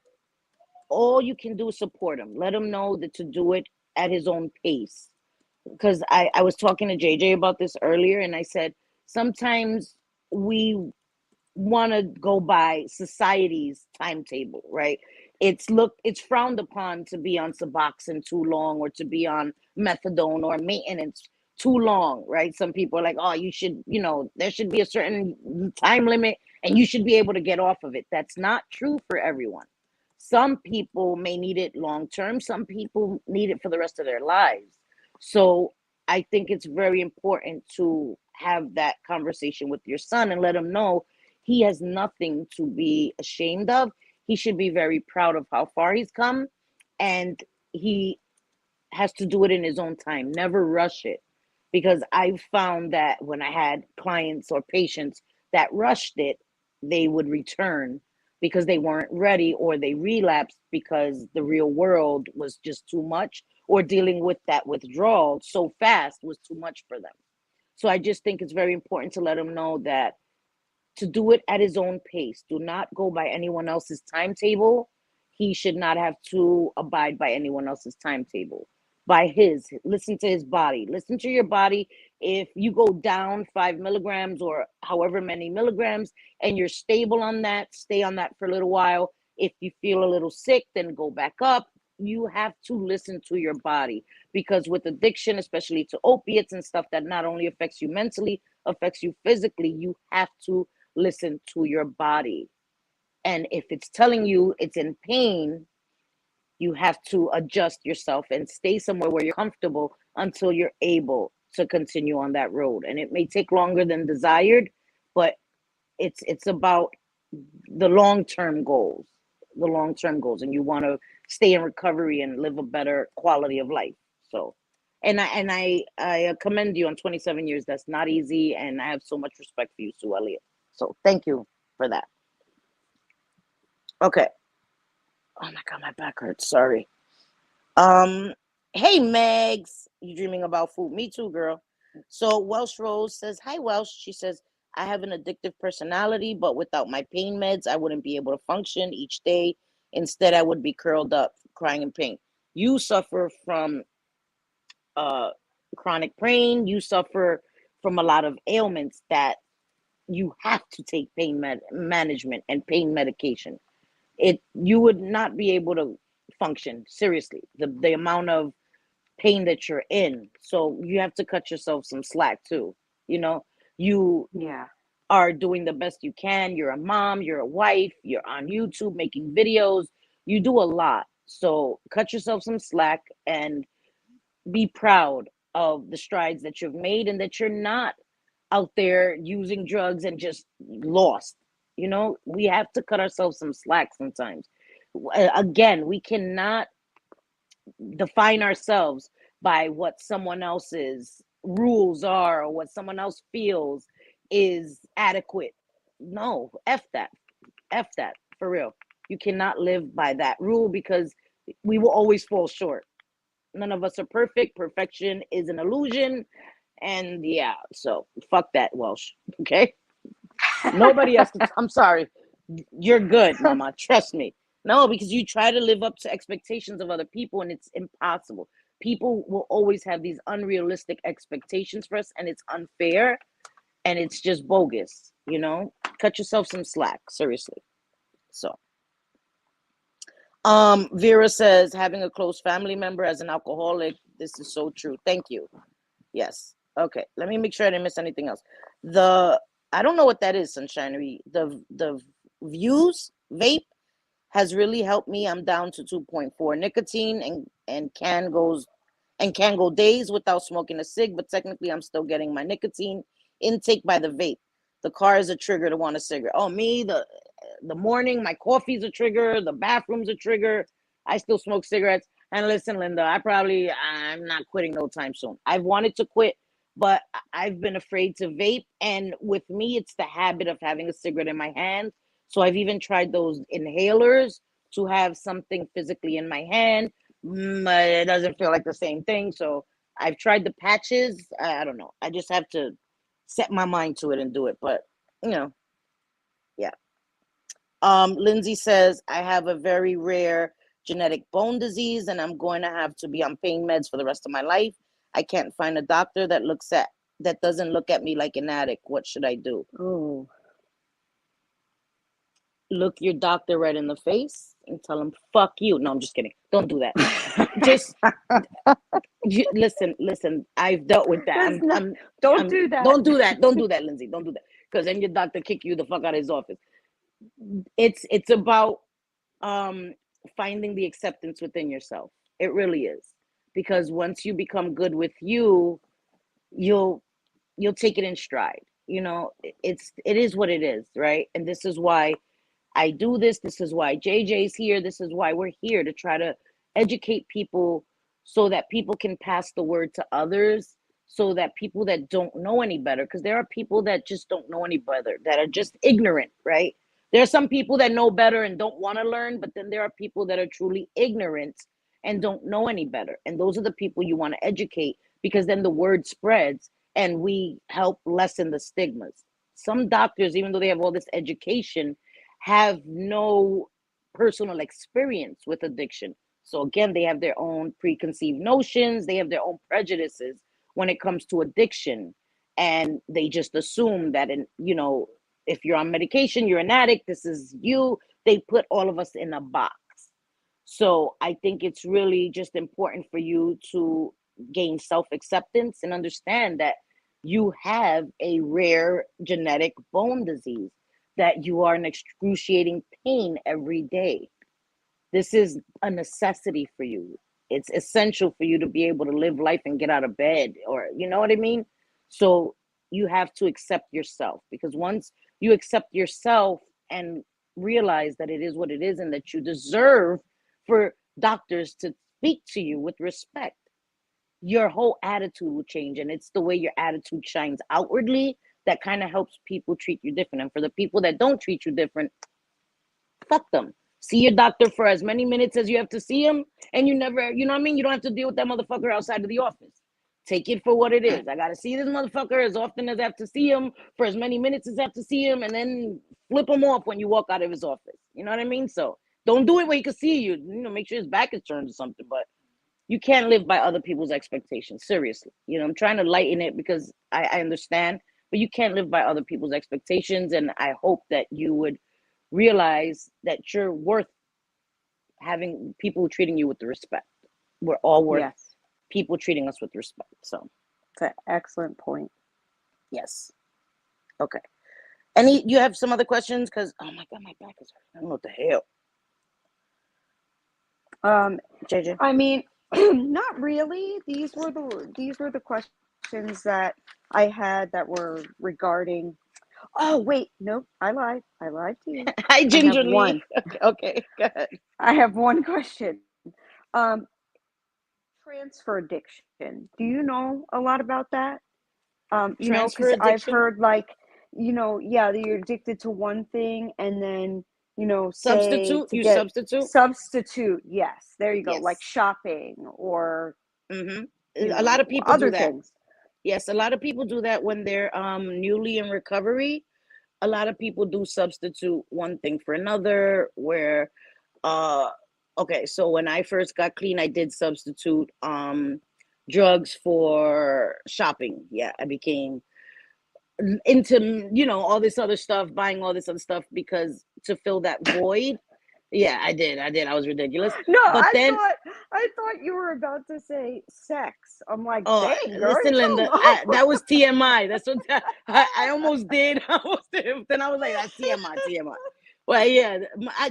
all you can do is support him. Let him know that to do it at his own pace. Because I was talking to JayJay about this earlier, and I said sometimes we want to go by society's timetable, right? It's frowned upon to be on Suboxone too long, or to be on methadone or maintenance too long, right? Some people are like, oh, you should, there should be a certain time limit and you should be able to get off of it. That's not true for everyone. Some people may need it long term, some people need it for the rest of their lives. So I think it's very important to have that conversation with your son and let him know he has nothing to be ashamed of. He should be very proud of how far he's come, and he has to do it in his own time. Never rush it, because I found that when I had clients or patients that rushed it, they would return because they weren't ready, or they relapsed because the real world was just too much, or dealing with that withdrawal so fast was too much for them. So I just think it's very important to let him know that to do it at his own pace. Do not go by anyone else's timetable. He should not have to abide by anyone else's timetable. By his, listen to his body. Listen to your body. If you go down 5 milligrams or however many milligrams and you're stable on that, stay on that for a little while. If you feel a little sick, then go back up. You have to listen to your body, because with addiction, especially to opiates and stuff that not only affects you mentally, affects you physically, you have to listen to your body. And if it's telling you it's in pain, you have to adjust yourself and stay somewhere where you're comfortable until you're able to continue on that road. And it may take longer than desired, but it's about the long-term goals, and you want to stay in recovery and live a better quality of life. So, and I commend you on 27 years. That's not easy, and I have so much respect for you, Sue Elliott. So thank you for that. Okay. Oh my God, my back hurts. Sorry. Hey Megs, you dreaming about food? Me too, girl. So Welsh Rose says, hi Welsh. She says, I have an addictive personality, but without my pain meds, I wouldn't be able to function each day. Instead, I would be curled up, crying in pain. You suffer from chronic pain. You suffer from a lot of ailments that you have to take pain management and pain medication. You would not be able to function, seriously, the amount of pain that you're in. So you have to cut yourself some slack too. You Yeah. are doing the best you can. You're a mom, you're a wife, you're on YouTube making videos, you do a lot. So cut yourself some slack and be proud of the strides that you've made, and that you're not out there using drugs and just lost. We have to cut ourselves some slack sometimes. Again, we cannot define ourselves by what someone else's rules are, or what someone else feels is adequate. No, F that. F that, for real. You cannot live by that rule, because we will always fall short. None of us are perfect. Perfection is an illusion. And yeah, so fuck that, Welsh. Okay? Nobody else can. I'm sorry. You're good, mama. Trust me. No, because you try to live up to expectations of other people, and it's impossible. People will always have these unrealistic expectations for us, and it's unfair, and it's just bogus. Cut yourself some slack, seriously. So Vera says, having a close family member as an alcoholic, this is so true. Thank you. Yes. Okay, let me make sure I didn't miss anything else. I don't know what that is, Sunshinery. The Views vape has really helped me. I'm down to 2.4 nicotine, and can go days without smoking a cig, but technically I'm still getting my nicotine intake by the vape. The car is a trigger to want a cigarette. Oh, me, the morning, my coffee's a trigger, the bathroom's a trigger. I still smoke cigarettes. And listen, Linda, I'm not quitting no time soon. I've wanted to quit, but I've been afraid to vape. And with me, it's the habit of having a cigarette in my hand. So I've even tried those inhalers to have something physically in my hand. It doesn't feel like the same thing. So I've tried the patches. I don't know. I just have to set my mind to it and do it. But, yeah. Lindsay says, I have a very rare genetic bone disease, and I'm going to have to be on pain meds for the rest of my life. I can't find a doctor that doesn't look at me like an addict. What should I do? Oh. Look your doctor right in the face and tell him, fuck you. No, I'm just kidding. Don't do that. Just listen. I've dealt with that. Don't do that. Don't do that. Don't do that, Lindsay. Don't do that. Because then your doctor kick you the fuck out of his office. It's about finding the acceptance within yourself. It really is. Because once you become good with you, you'll take it in stride. you know, it is what it is, right? And this is why I do this. This is why JJ's here. This is why we're here, to try to educate people so that people can pass the word to others, so that people that don't know any better, because there are people that just don't know any better, that are just ignorant, right? There are some people that know better and don't want to learn, but then there are people that are truly ignorant and don't know any better. And those are the people you want to educate, because then the word spreads and we help lessen the stigmas. Some doctors, even though they have all this education, have no personal experience with addiction. So again, they have their own preconceived notions, they have their own prejudices when it comes to addiction. And they just assume that, in, you know, if you're on medication, you're an addict, this is you. They put all of us in a box. So I think it's really just important for you to gain self-acceptance and understand that you have a rare genetic bone disease, that you are in excruciating pain every day. This is a necessity for you. It's essential for you to be able to live life and get out of bed, or, you know what I mean? So you have to accept yourself, because once you accept yourself and realize that it is what it is and that you deserve for doctors to speak to you with respect, your whole attitude will change. And it's the way your attitude shines outwardly that kind of helps people treat you different. And for the people that don't treat you different, fuck them. See your doctor for as many minutes as you have to see him, and you never, you know what I mean? You don't have to deal with that motherfucker outside of the office. Take it for what it is. I gotta see this motherfucker as often as I have to see him, for as many minutes as I have to see him, and then flip him off when you walk out of his office. You know what I mean? So don't do it where he can see you. You know, make sure his back is turned or something. But you can't live by other people's expectations. Seriously. You know, I'm trying to lighten it because I understand, but you can't live by other people's expectations. And I hope that you would realize that you're worth having people treating you with the respect. We're all worth Yes, people treating us with respect. So, it's an excellent point. yes. Okay. You have some other questions? Because, oh my God, my back is hurting. I don't know what the hell. JJ. I mean, not really. These were the questions that I had that were regarding. Oh wait, nope, I lied. I lied to you. Hi, I have Gingerly. one. Okay, go ahead. I have one question. Um, Transfer addiction. Do you know a lot about that? You know, Transfer because I've addiction, heard like, you know, yeah, that you're addicted to one thing and then, you know, say substitute. to You get substitute. substitute. Yes, there you go. Like Yes. shopping or, Mm-hmm. you A lot of know, people do other that. things. Yes, a lot of people do that when they're newly in recovery. A lot of people do substitute one thing for another. Where, uh, okay, so when I first got clean, I did substitute drugs for shopping. Yeah, I became into, you know, all this other stuff, buying all this other stuff because to fill that void. Yeah, I did. I was ridiculous. No, But then, I thought you were about to say sex. I'm like, oh, dang, girl, listen, you Linda, told them. that was TMI. That's what I almost did. I almost did. Then I was like, that's TMI, TMI. Well, yeah,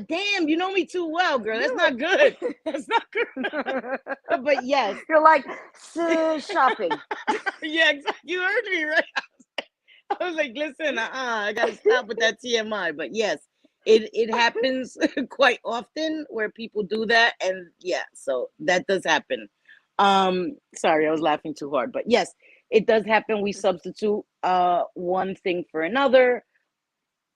damn, you know me too well, girl. That's Do not good. it. That's not good. But yes, You're like, shopping. yeah, exactly. You heard me, right? I was like, listen, I gotta stop with that TMI. But yes, it happens quite often where people do that, and yeah, so that does happen. Sorry, I was laughing too hard, but yes, it does happen. We substitute one thing for another.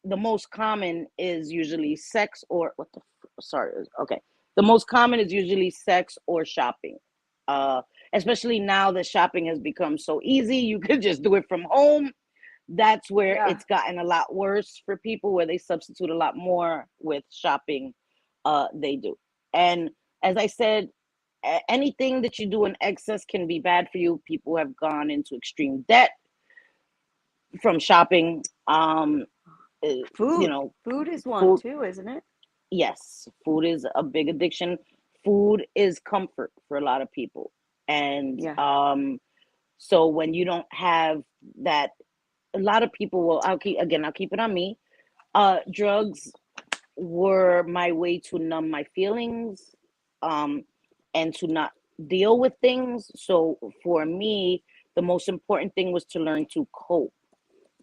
The most common is usually sex or what the sorry, okay. The most common is usually sex or shopping. Uh, Especially now that shopping has become so easy, you could just do it from home. That's where Yeah. it's gotten a lot worse for people, where they substitute a lot more with shopping. They do. And as I said, anything that you do in excess can be bad for you. People have gone into extreme debt from shopping. You Food. know, Food is one food. too, isn't it? Yes, food is a big addiction. Food is comfort for a lot of people. And Yeah. so when you don't have that, a lot of people will, I'll keep it on me. Drugs were my way to numb my feelings, um, and to not deal with things. So for me, the most important thing was to learn to cope.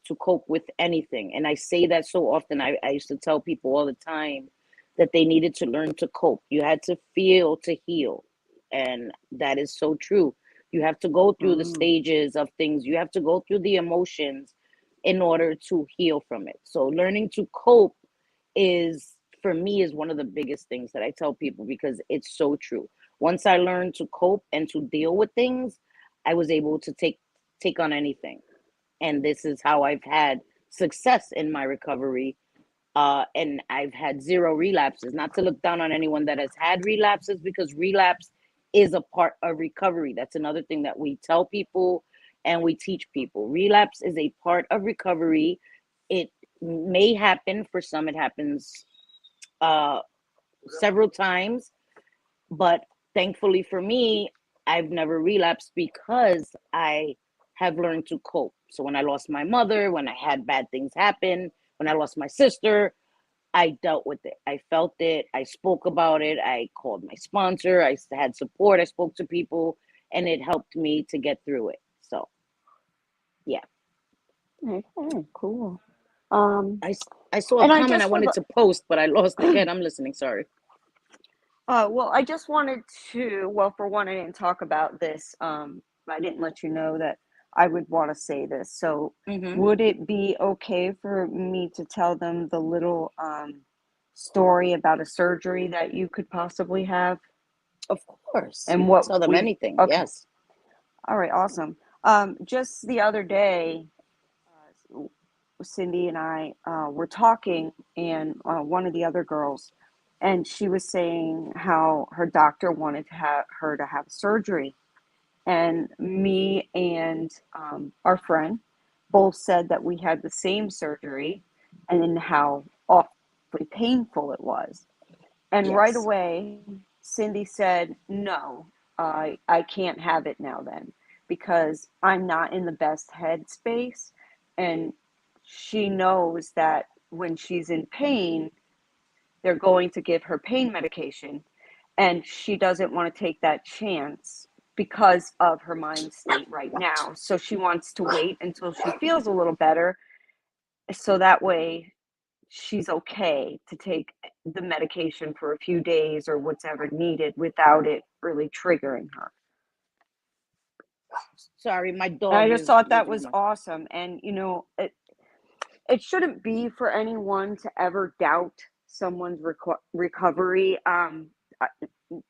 to cope with anything. And I say that so often. I used to tell people all the time that they needed to learn to cope. You had to feel to heal. And that is so true. You have to go through the stages of things. You have to go through the emotions in order to heal from it. So learning to cope is, for me, is one of the biggest things that I tell people, because it's so true. Once I learned to cope and to deal with things, I was able to take on anything. And this is how I've had success in my recovery. And I've had zero relapses. Not to look down on anyone that has had relapses, because relapse is a part of recovery. That's another thing that we tell people and we teach people. Relapse is a part of recovery. It may happen for some. It happens several times, but thankfully for me, I've never relapsed because I have learned to cope. So when I lost my mother, when I had bad things happen, when I lost my sister, I dealt with it. I felt it. I spoke about it. I called my sponsor. I had support. I spoke to people, and it helped me to get through it. So, yeah. Okay, cool. I saw a And I comment I just wanted would, to post, but I lost it again. I'm listening. Sorry. well, I just wanted to, well, for one, I didn't talk about this. I didn't let you know that I would want to say this. So, Mm-hmm. would it be okay for me to tell them the little story about a surgery that you could possibly have Of course. You and can what tell them we, anything. okay, Yes. all right, awesome. Just the other day, Cindy and I were talking, and one of the other girls, and she was saying how her doctor wanted to have her to have surgery, and me and our friend both said that we had the same surgery, and then how awfully painful it was. And right Yes. away, Cindy said, "No, I can't have it now then, because I'm not in the best headspace." And she knows that when she's in pain, they're going to give her pain medication. And she doesn't want to take that chance because of her mind state right now. So she wants to wait until she feels a little better. So that way she's okay to take the medication for a few days or whatever needed without it really triggering her. Sorry, my And I dog just is thought that losing his was mind. awesome. And, it shouldn't be for anyone to ever doubt someone's recovery.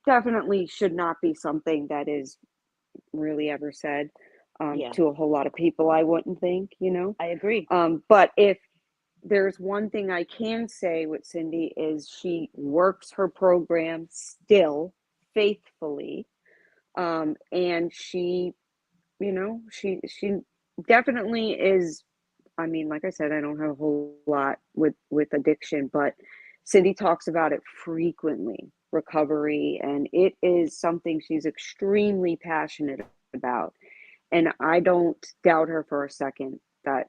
Definitely should not be something that is really ever said Yeah, to a whole lot of people, I wouldn't think, I agree. But if there's one thing I can say with Cindy is she works her program still faithfully. And she definitely is. I mean, like I said, I don't have a whole lot with addiction, but Cindy talks about it frequently, recovery, and it is something she's extremely passionate about. And I don't doubt her for a second that,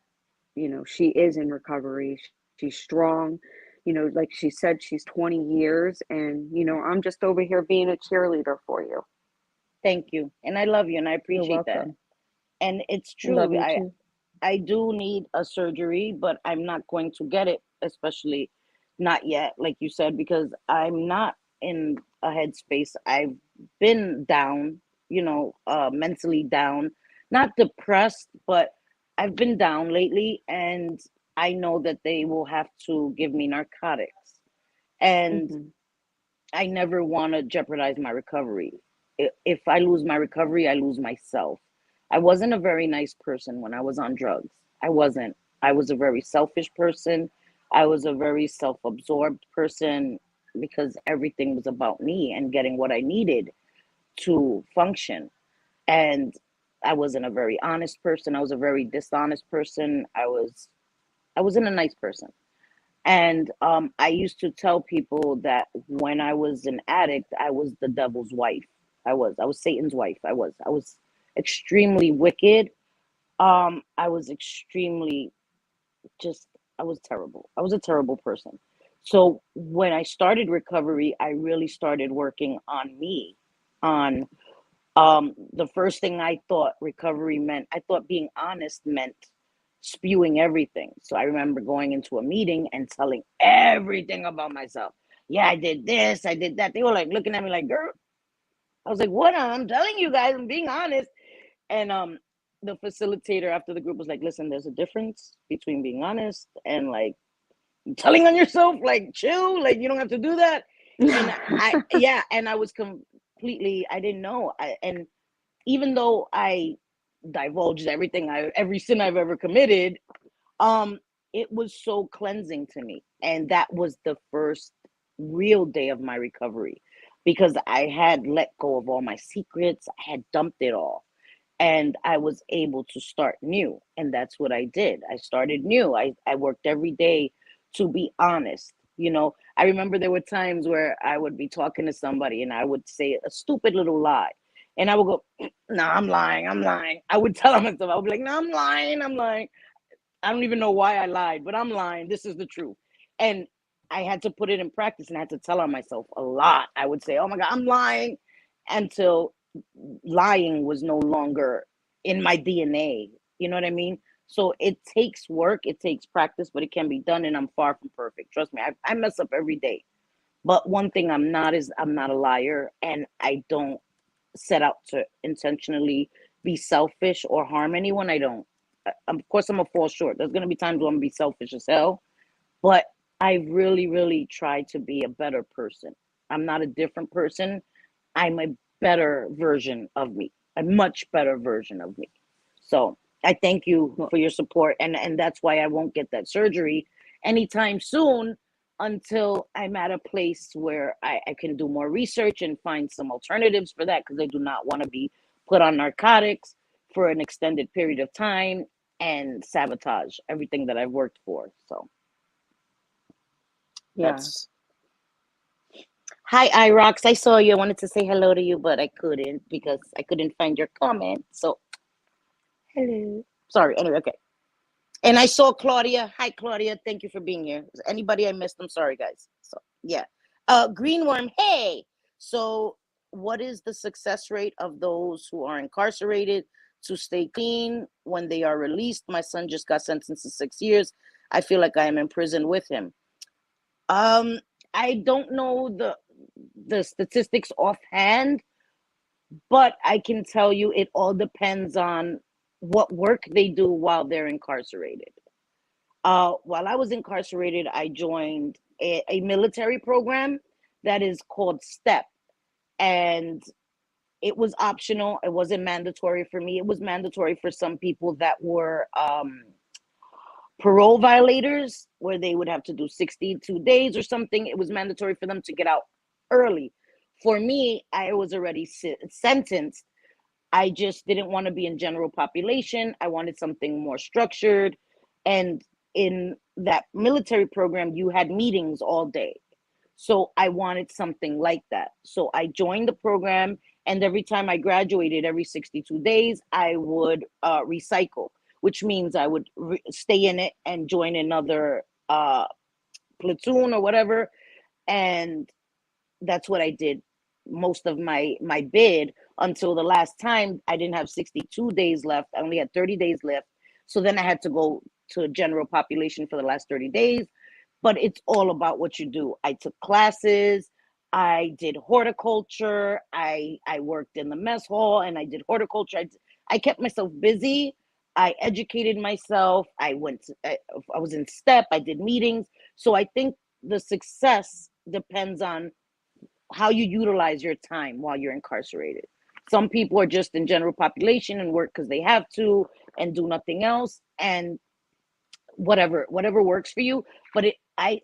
she is in recovery. She's strong. Like she said, she's 20 years, and, I'm just over here being a cheerleader for you. Thank you. And I love you and I You're appreciate that. welcome. And it's I love true. you I too. I do need a surgery, but I'm not going to get it, especially not yet, like you said, because I'm not in a headspace. I've been down, mentally down, not depressed, but I've been down lately, and I know that they will have to give me narcotics. And Hmm. I never want to jeopardize my recovery. If I lose my recovery, I lose myself. I wasn't a very nice person when I was on drugs. I wasn't. I was a very selfish person. I was a very self absorbed person because everything was about me and getting what I needed to function. And I wasn't a very honest person. I was a very dishonest person. I wasn't a nice person. And I used to tell people that when I was an addict, I was the devil's wife. I was Satan's wife. I was extremely wicked. I was extremely just, I was terrible. I was a terrible person. So when I started recovery, I really started working on me, on the first thing I thought recovery meant. I thought being honest meant spewing everything. So I remember going into a meeting and telling everything about myself. Yeah, I did this, I did that. They were like looking at me like, girl. I was like, what? I'm telling you guys, I'm being honest. And the facilitator after the group was like, listen, there's a difference between being honest and like telling on yourself, like chill, like you don't have to do that. And I was completely, I didn't know. And even though I divulged every sin I've ever committed, it was so cleansing to me. And that was the first real day of my recovery, because I had let go of all my secrets. I had dumped it all, and I was able to start new. And that's what I did. I started new. I worked every day to be honest. I remember there were times where I would be talking to somebody and I would say a stupid little lie. And I would go, no, I'm lying. I'm lying. I would tell myself, I would be like, no, I'm lying. I'm lying. I don't even know why I lied, but I'm lying. This is the truth. And I had to put it in practice, and I had to tell on myself a lot. I would say, oh my God, I'm lying, until lying was no longer in my DNA. You know what I mean? So it takes work, it takes practice, but it can be done. And I'm far from perfect. Trust me, I mess up every day. But one thing I'm not is I'm not a liar, and I don't set out to intentionally be selfish or harm anyone. I don't. Of course, I'm gonna fall short. There's gonna be times where I'm gonna be selfish as hell, but I really, really try to be a better person. I'm not a different person. I'm a better version of me, a much better version of me. So I thank you for your support, and that's why I won't get that surgery anytime soon, until I'm at a place where I can do more research and find some alternatives for that, because I do not want to be put on narcotics for an extended period of time and sabotage everything that I've worked for. So Yeah. that's hi, Irox. I saw you. I wanted to say hello to you, but I couldn't because I couldn't find your comment. So hello. Sorry. Anyway, okay. And I saw Claudia. Hi, Claudia. Thank you for being here. Anybody I missed? I'm sorry, guys. So yeah. Greenworm. Hey. So, what is the success rate of those who are incarcerated to stay clean when they are released? My son just got sentenced to 6 years. I feel like I am in prison with him. I don't know the statistics offhand, but I can tell you it all depends on what work they do while they're incarcerated. While I was incarcerated, I joined a military program that is called STEP, and it was optional. It wasn't mandatory for me. It was mandatory for some people that were parole violators, where they would have to do 62 days or something. It was mandatory for them to get out early. For me, I was already sentenced. I just didn't want to be in general population. I wanted something more structured. And in that military program, you had meetings all day. So I wanted something like that. So I joined the program, and every time I graduated, every 62 days, I would recycle, which means I would stay in it and join another platoon or whatever. And that's what I did most of my bid, until the last time I didn't have 62 days left. I only had 30 days left. So then I had to go to general population for the last 30 days. But it's all about what you do. I took classes. I did horticulture. I worked in the mess hall, and I did horticulture. I kept myself busy. I educated myself. I was in STEP. I did meetings. So I think the success depends on how you utilize your time while you're incarcerated. Some people are just in general population and work because they have to and do nothing else, and whatever works for you. But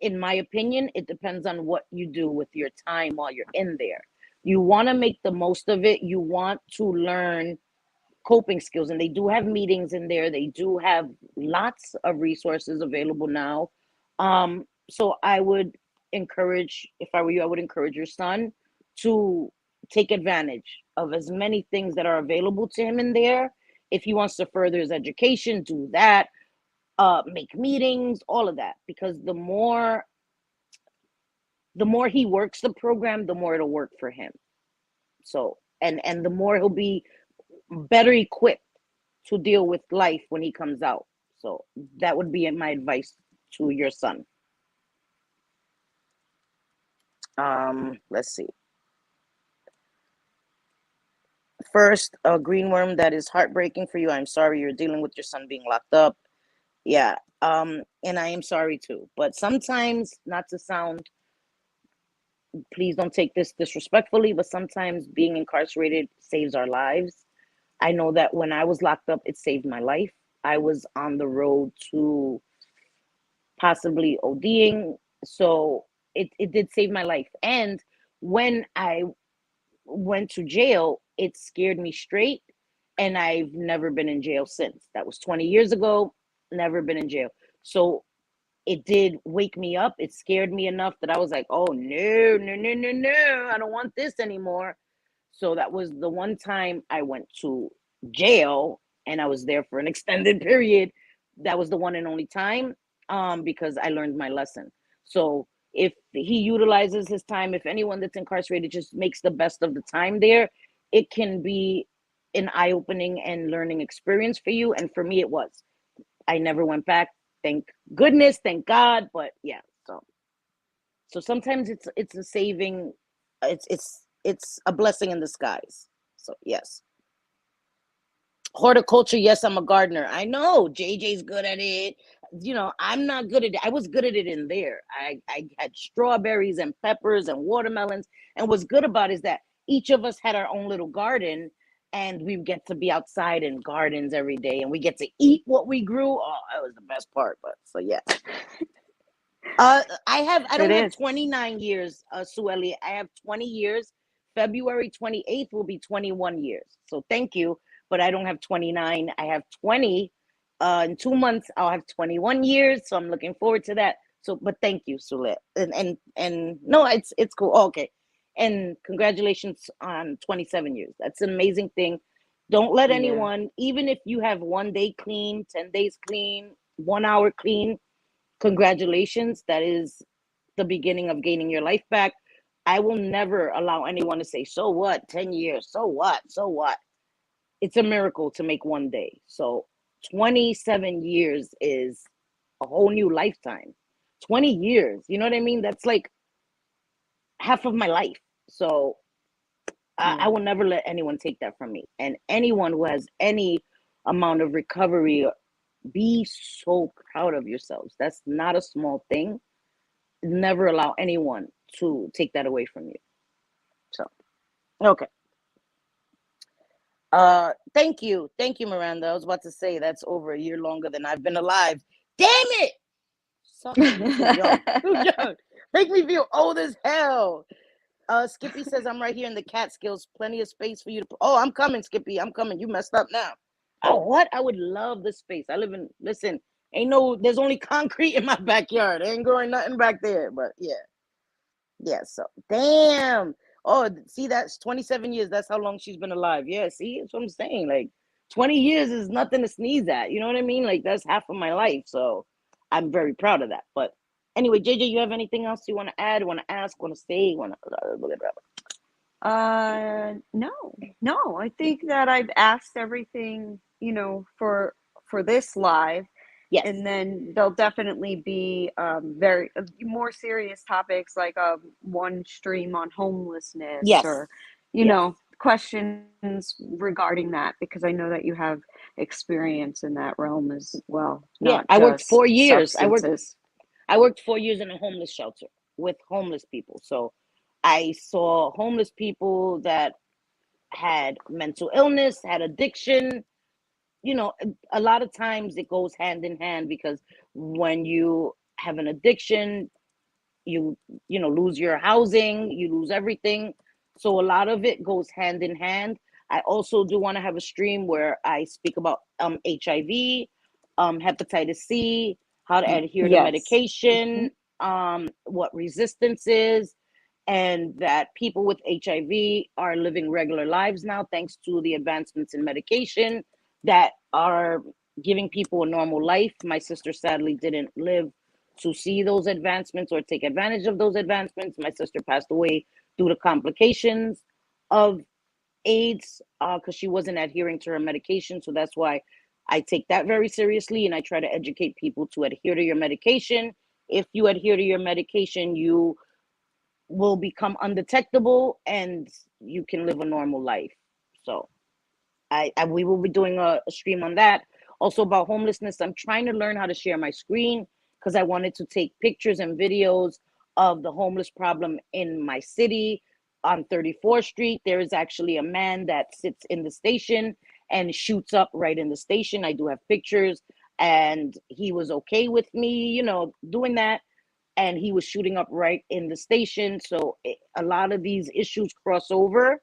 in my opinion, it depends on what you do with your time while you're in there. You want to make the most of it. You want to learn coping skills, and they do have meetings in there. They do have lots of resources available now. So I would encourage, if I were you, I would encourage your son to take advantage of as many things that are available to him in there. If he wants to further his education, do that. Make meetings, all of that, because the more he works the program, the more it'll work for him. So, and the more he'll be better equipped to deal with life when he comes out. So that would be my advice to your son. Let's see. First, a greenworm, that is heartbreaking for you. I'm sorry you're dealing with your son being locked up. Yeah. And I am sorry too. But sometimes, not to sound, please don't take this disrespectfully, but sometimes being incarcerated saves our lives. I know that when I was locked up, it saved my life. I was on the road to possibly ODing. So it did save my life. And when I went to jail, it scared me straight. And I've never been in jail since. That was 20 years ago, never been in jail. So it did wake me up. It scared me enough that I was like, oh, no, no, no, no, no, I don't want this anymore. So that was the one time I went to jail and I was there for an extended period. That was the one and only time, because I learned my lesson. So if he utilizes his time, if anyone that's incarcerated just makes the best of the time there, it can be an eye-opening and learning experience for you. And for me, it was. I never went back. Thank goodness, thank God. But yeah, so sometimes it's a saving, it's a blessing in disguise. So yes. Horticulture, yes, I'm a gardener. I know JJ's good at it. I'm not good at it. I was good at it in there. I had strawberries and peppers and watermelons. And what's good about it is that each of us had our own little garden, and we get to be outside in gardens every day, and we get to eat what we grew. Oh, that was the best part. But so yeah. I don't have 29 years, Sue Elliott. I have 20 years. February 28th will be 21 years. So thank you. But I don't have 29. I have 20. In 2 months, I'll have 21 years. So I'm looking forward to that. So, but thank you, Sule. And no, it's cool. Oh, okay. And congratulations on 27 years. That's an amazing thing. Don't let anyone, even if you have 1 day clean, 10 days clean, 1 hour clean, congratulations. That is the beginning of gaining your life back. I will never allow anyone to say, so what, 10 years, so what, so what? It's a miracle to make 1 day. So 27 years is a whole new lifetime. 20 years, you know what I mean? That's like half of my life. So I will never let anyone take that from me. And anyone who has any amount of recovery, be so proud of yourselves. That's not a small thing. Never allow anyone to take that away from you. So, okay. Thank you, Miranda. I was about to say that's over a year longer than I've been alive. Damn it! Suck it. Too young. Make me feel old as hell. Skippy says I'm right here in the Catskills. Plenty of space for you to. Oh, I'm coming, Skippy. I'm coming. You messed up now. Oh, what? I would love the space. I live in. Listen, there's only concrete in my backyard. Ain't growing nothing back there. But yeah. So damn. Oh, see, that's 27 years. That's how long she's been alive. Yeah, see, that's what I'm saying. Like 20 years is nothing to sneeze at. You know what I mean? Like that's half of my life. So I'm very proud of that. But anyway, JJ, you have anything else you want to add, want to ask, want to say, want to? No. I think that I've asked everything, for this live. Yes. And then there'll definitely be very more serious topics like one stream on homelessness, yes. or questions regarding that, because I know that you have experience in that realm as well. I worked 4 years. Substances. I worked 4 years in a homeless shelter with homeless people. So I saw homeless people that had mental illness, had addiction. A lot of times it goes hand in hand, because when you have an addiction, you lose your housing, you lose everything. So a lot of it goes hand in hand. I also do want to have a stream where I speak about HIV, hepatitis C, how to adhere to medication, what resistance is, and that people with HIV are living regular lives now thanks to the advancements in medication that are giving people a normal life. My sister sadly didn't live to see those advancements or take advantage of those advancements. My sister passed away due to complications of AIDS because she wasn't adhering to her medication. So that's why I take that very seriously, and I try to educate people to adhere to your medication. If you adhere to your medication, you will become undetectable and you can live a normal life. So we will be doing a stream on that. Also about homelessness, I'm trying to learn how to share my screen because I wanted to take pictures and videos of the homeless problem in my city. On 34th Street, there is actually a man that sits in the station and shoots up right in the station. I do have pictures, and he was okay with me, doing that. And he was shooting up right in the station. So a lot of these issues cross over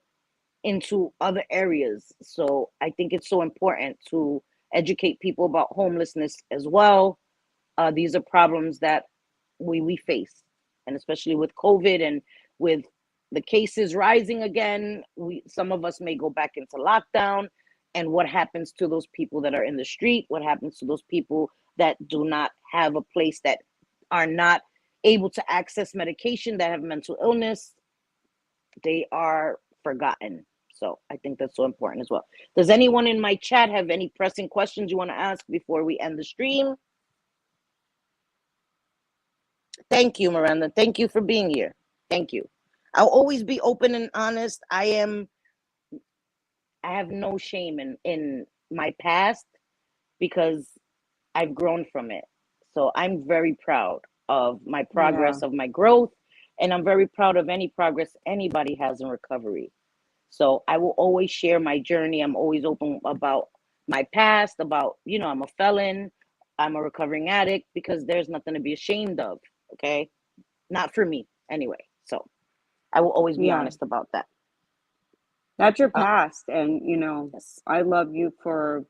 into other areas. So I think it's so important to educate people about homelessness as well. These are problems that we face, and especially with COVID and with the cases rising again, some of us may go back into lockdown. And what happens to those people that are in the street? What happens to those people that do not have a place, that are not able to access medication, that have mental illness? They are forgotten. So I think that's so important as well. Does anyone in my chat have any pressing questions you want to ask before we end the stream? Thank you, Miranda. Thank you for being here. Thank you. I'll always be open and honest. I have no shame in my past because I've grown from it. So I'm very proud of my progress, of my growth, and I'm very proud of any progress anybody has in recovery. So I will always share my journey. I'm always open about my past, about, I'm a felon, I'm a recovering addict, because there's nothing to be ashamed of, okay? Not for me, anyway. So I will always be honest about that. That's your past, and yes. I love you for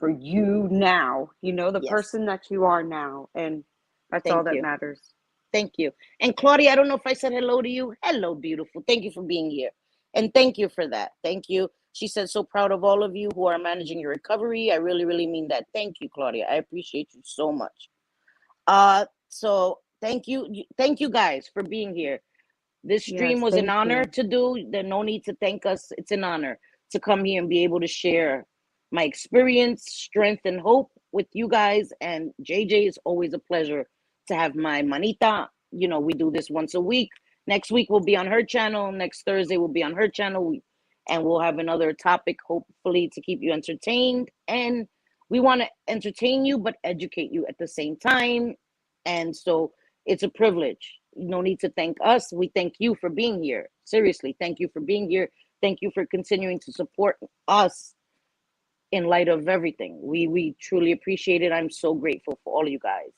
you now. The Yes. person that you are now, and that's all that matters. Thank you. And Claudia, I don't know if I said hello to you. Hello, beautiful. Thank you for being here, and thank you for that. Thank you. She said, so proud of all of you who are managing your recovery. I really, really mean that. Thank you, Claudia. I appreciate you so much. So thank you guys for being here. This stream was an honor to do. There's no need to thank us. It's an honor to come here and be able to share my experience, strength, and hope with you guys. And JayJay, is always a pleasure to have my manita. We do this once a week. Next week will be on her channel. Next Thursday will be on her channel. And we'll have another topic, hopefully, to keep you entertained. And we want to entertain you, but educate you at the same time. And so it's a privilege. No need to thank us. We thank you for being here. Seriously, thank you for being here. Thank you for continuing to support us in light of everything. We truly appreciate it. I'm so grateful for all of you guys.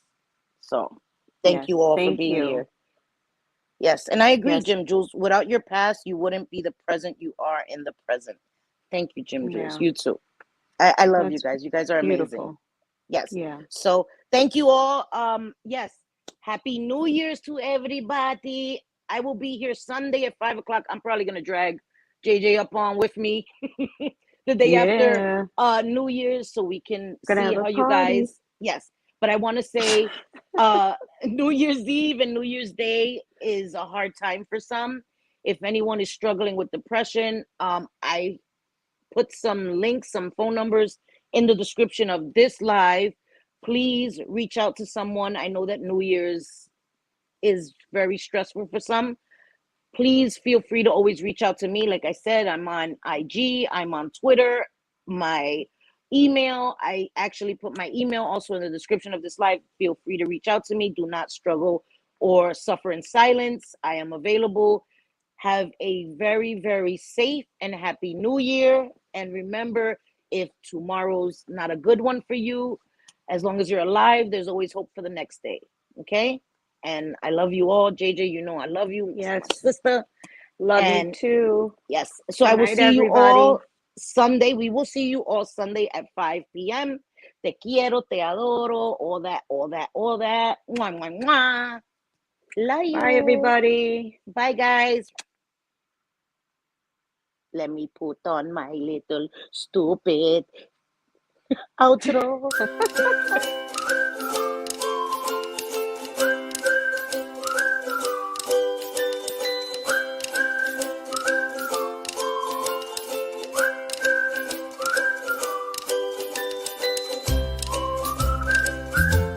So thank you all for being here. Yes, and I agree, Jim Jules. Without your past, you wouldn't be the present you are in the present. Thank you, Jim Jules. You too. I love you guys. You guys are amazing. Yes. Yeah. So thank you all. Yes. Happy New Year's to everybody. I will be here Sunday at 5:00. I'm probably gonna drag JayJay up on with me the day after New Year's, so we can see how you guys. Yes. But I want to say New Year's Eve and New Year's Day is a hard time for some. If anyone is struggling with depression, I put some links, some phone numbers in the description of this live. Please reach out to someone. I know that New Year's is very stressful for some. Please feel free to always reach out to me. Like I said, I'm on IG, I'm on Twitter, my email. I actually put my email also in the description of this live. Feel free to reach out to me. Do not struggle or suffer in silence. I am available. Have a very, very safe and happy New Year. And remember, if tomorrow's not a good one for you, as long as you're alive, there's always hope for the next day. Okay? And I love you all. JayJay, I love you. Yes. Sister. Love you too. Yes. So I will see you all Sunday. We will see you all Sunday at 5 p.m. Te quiero, te adoro, all that. Mwah, mwah, mwah. Love you. Bye, everybody. Bye, guys. Let me put on my little stupid outro. Roadhog.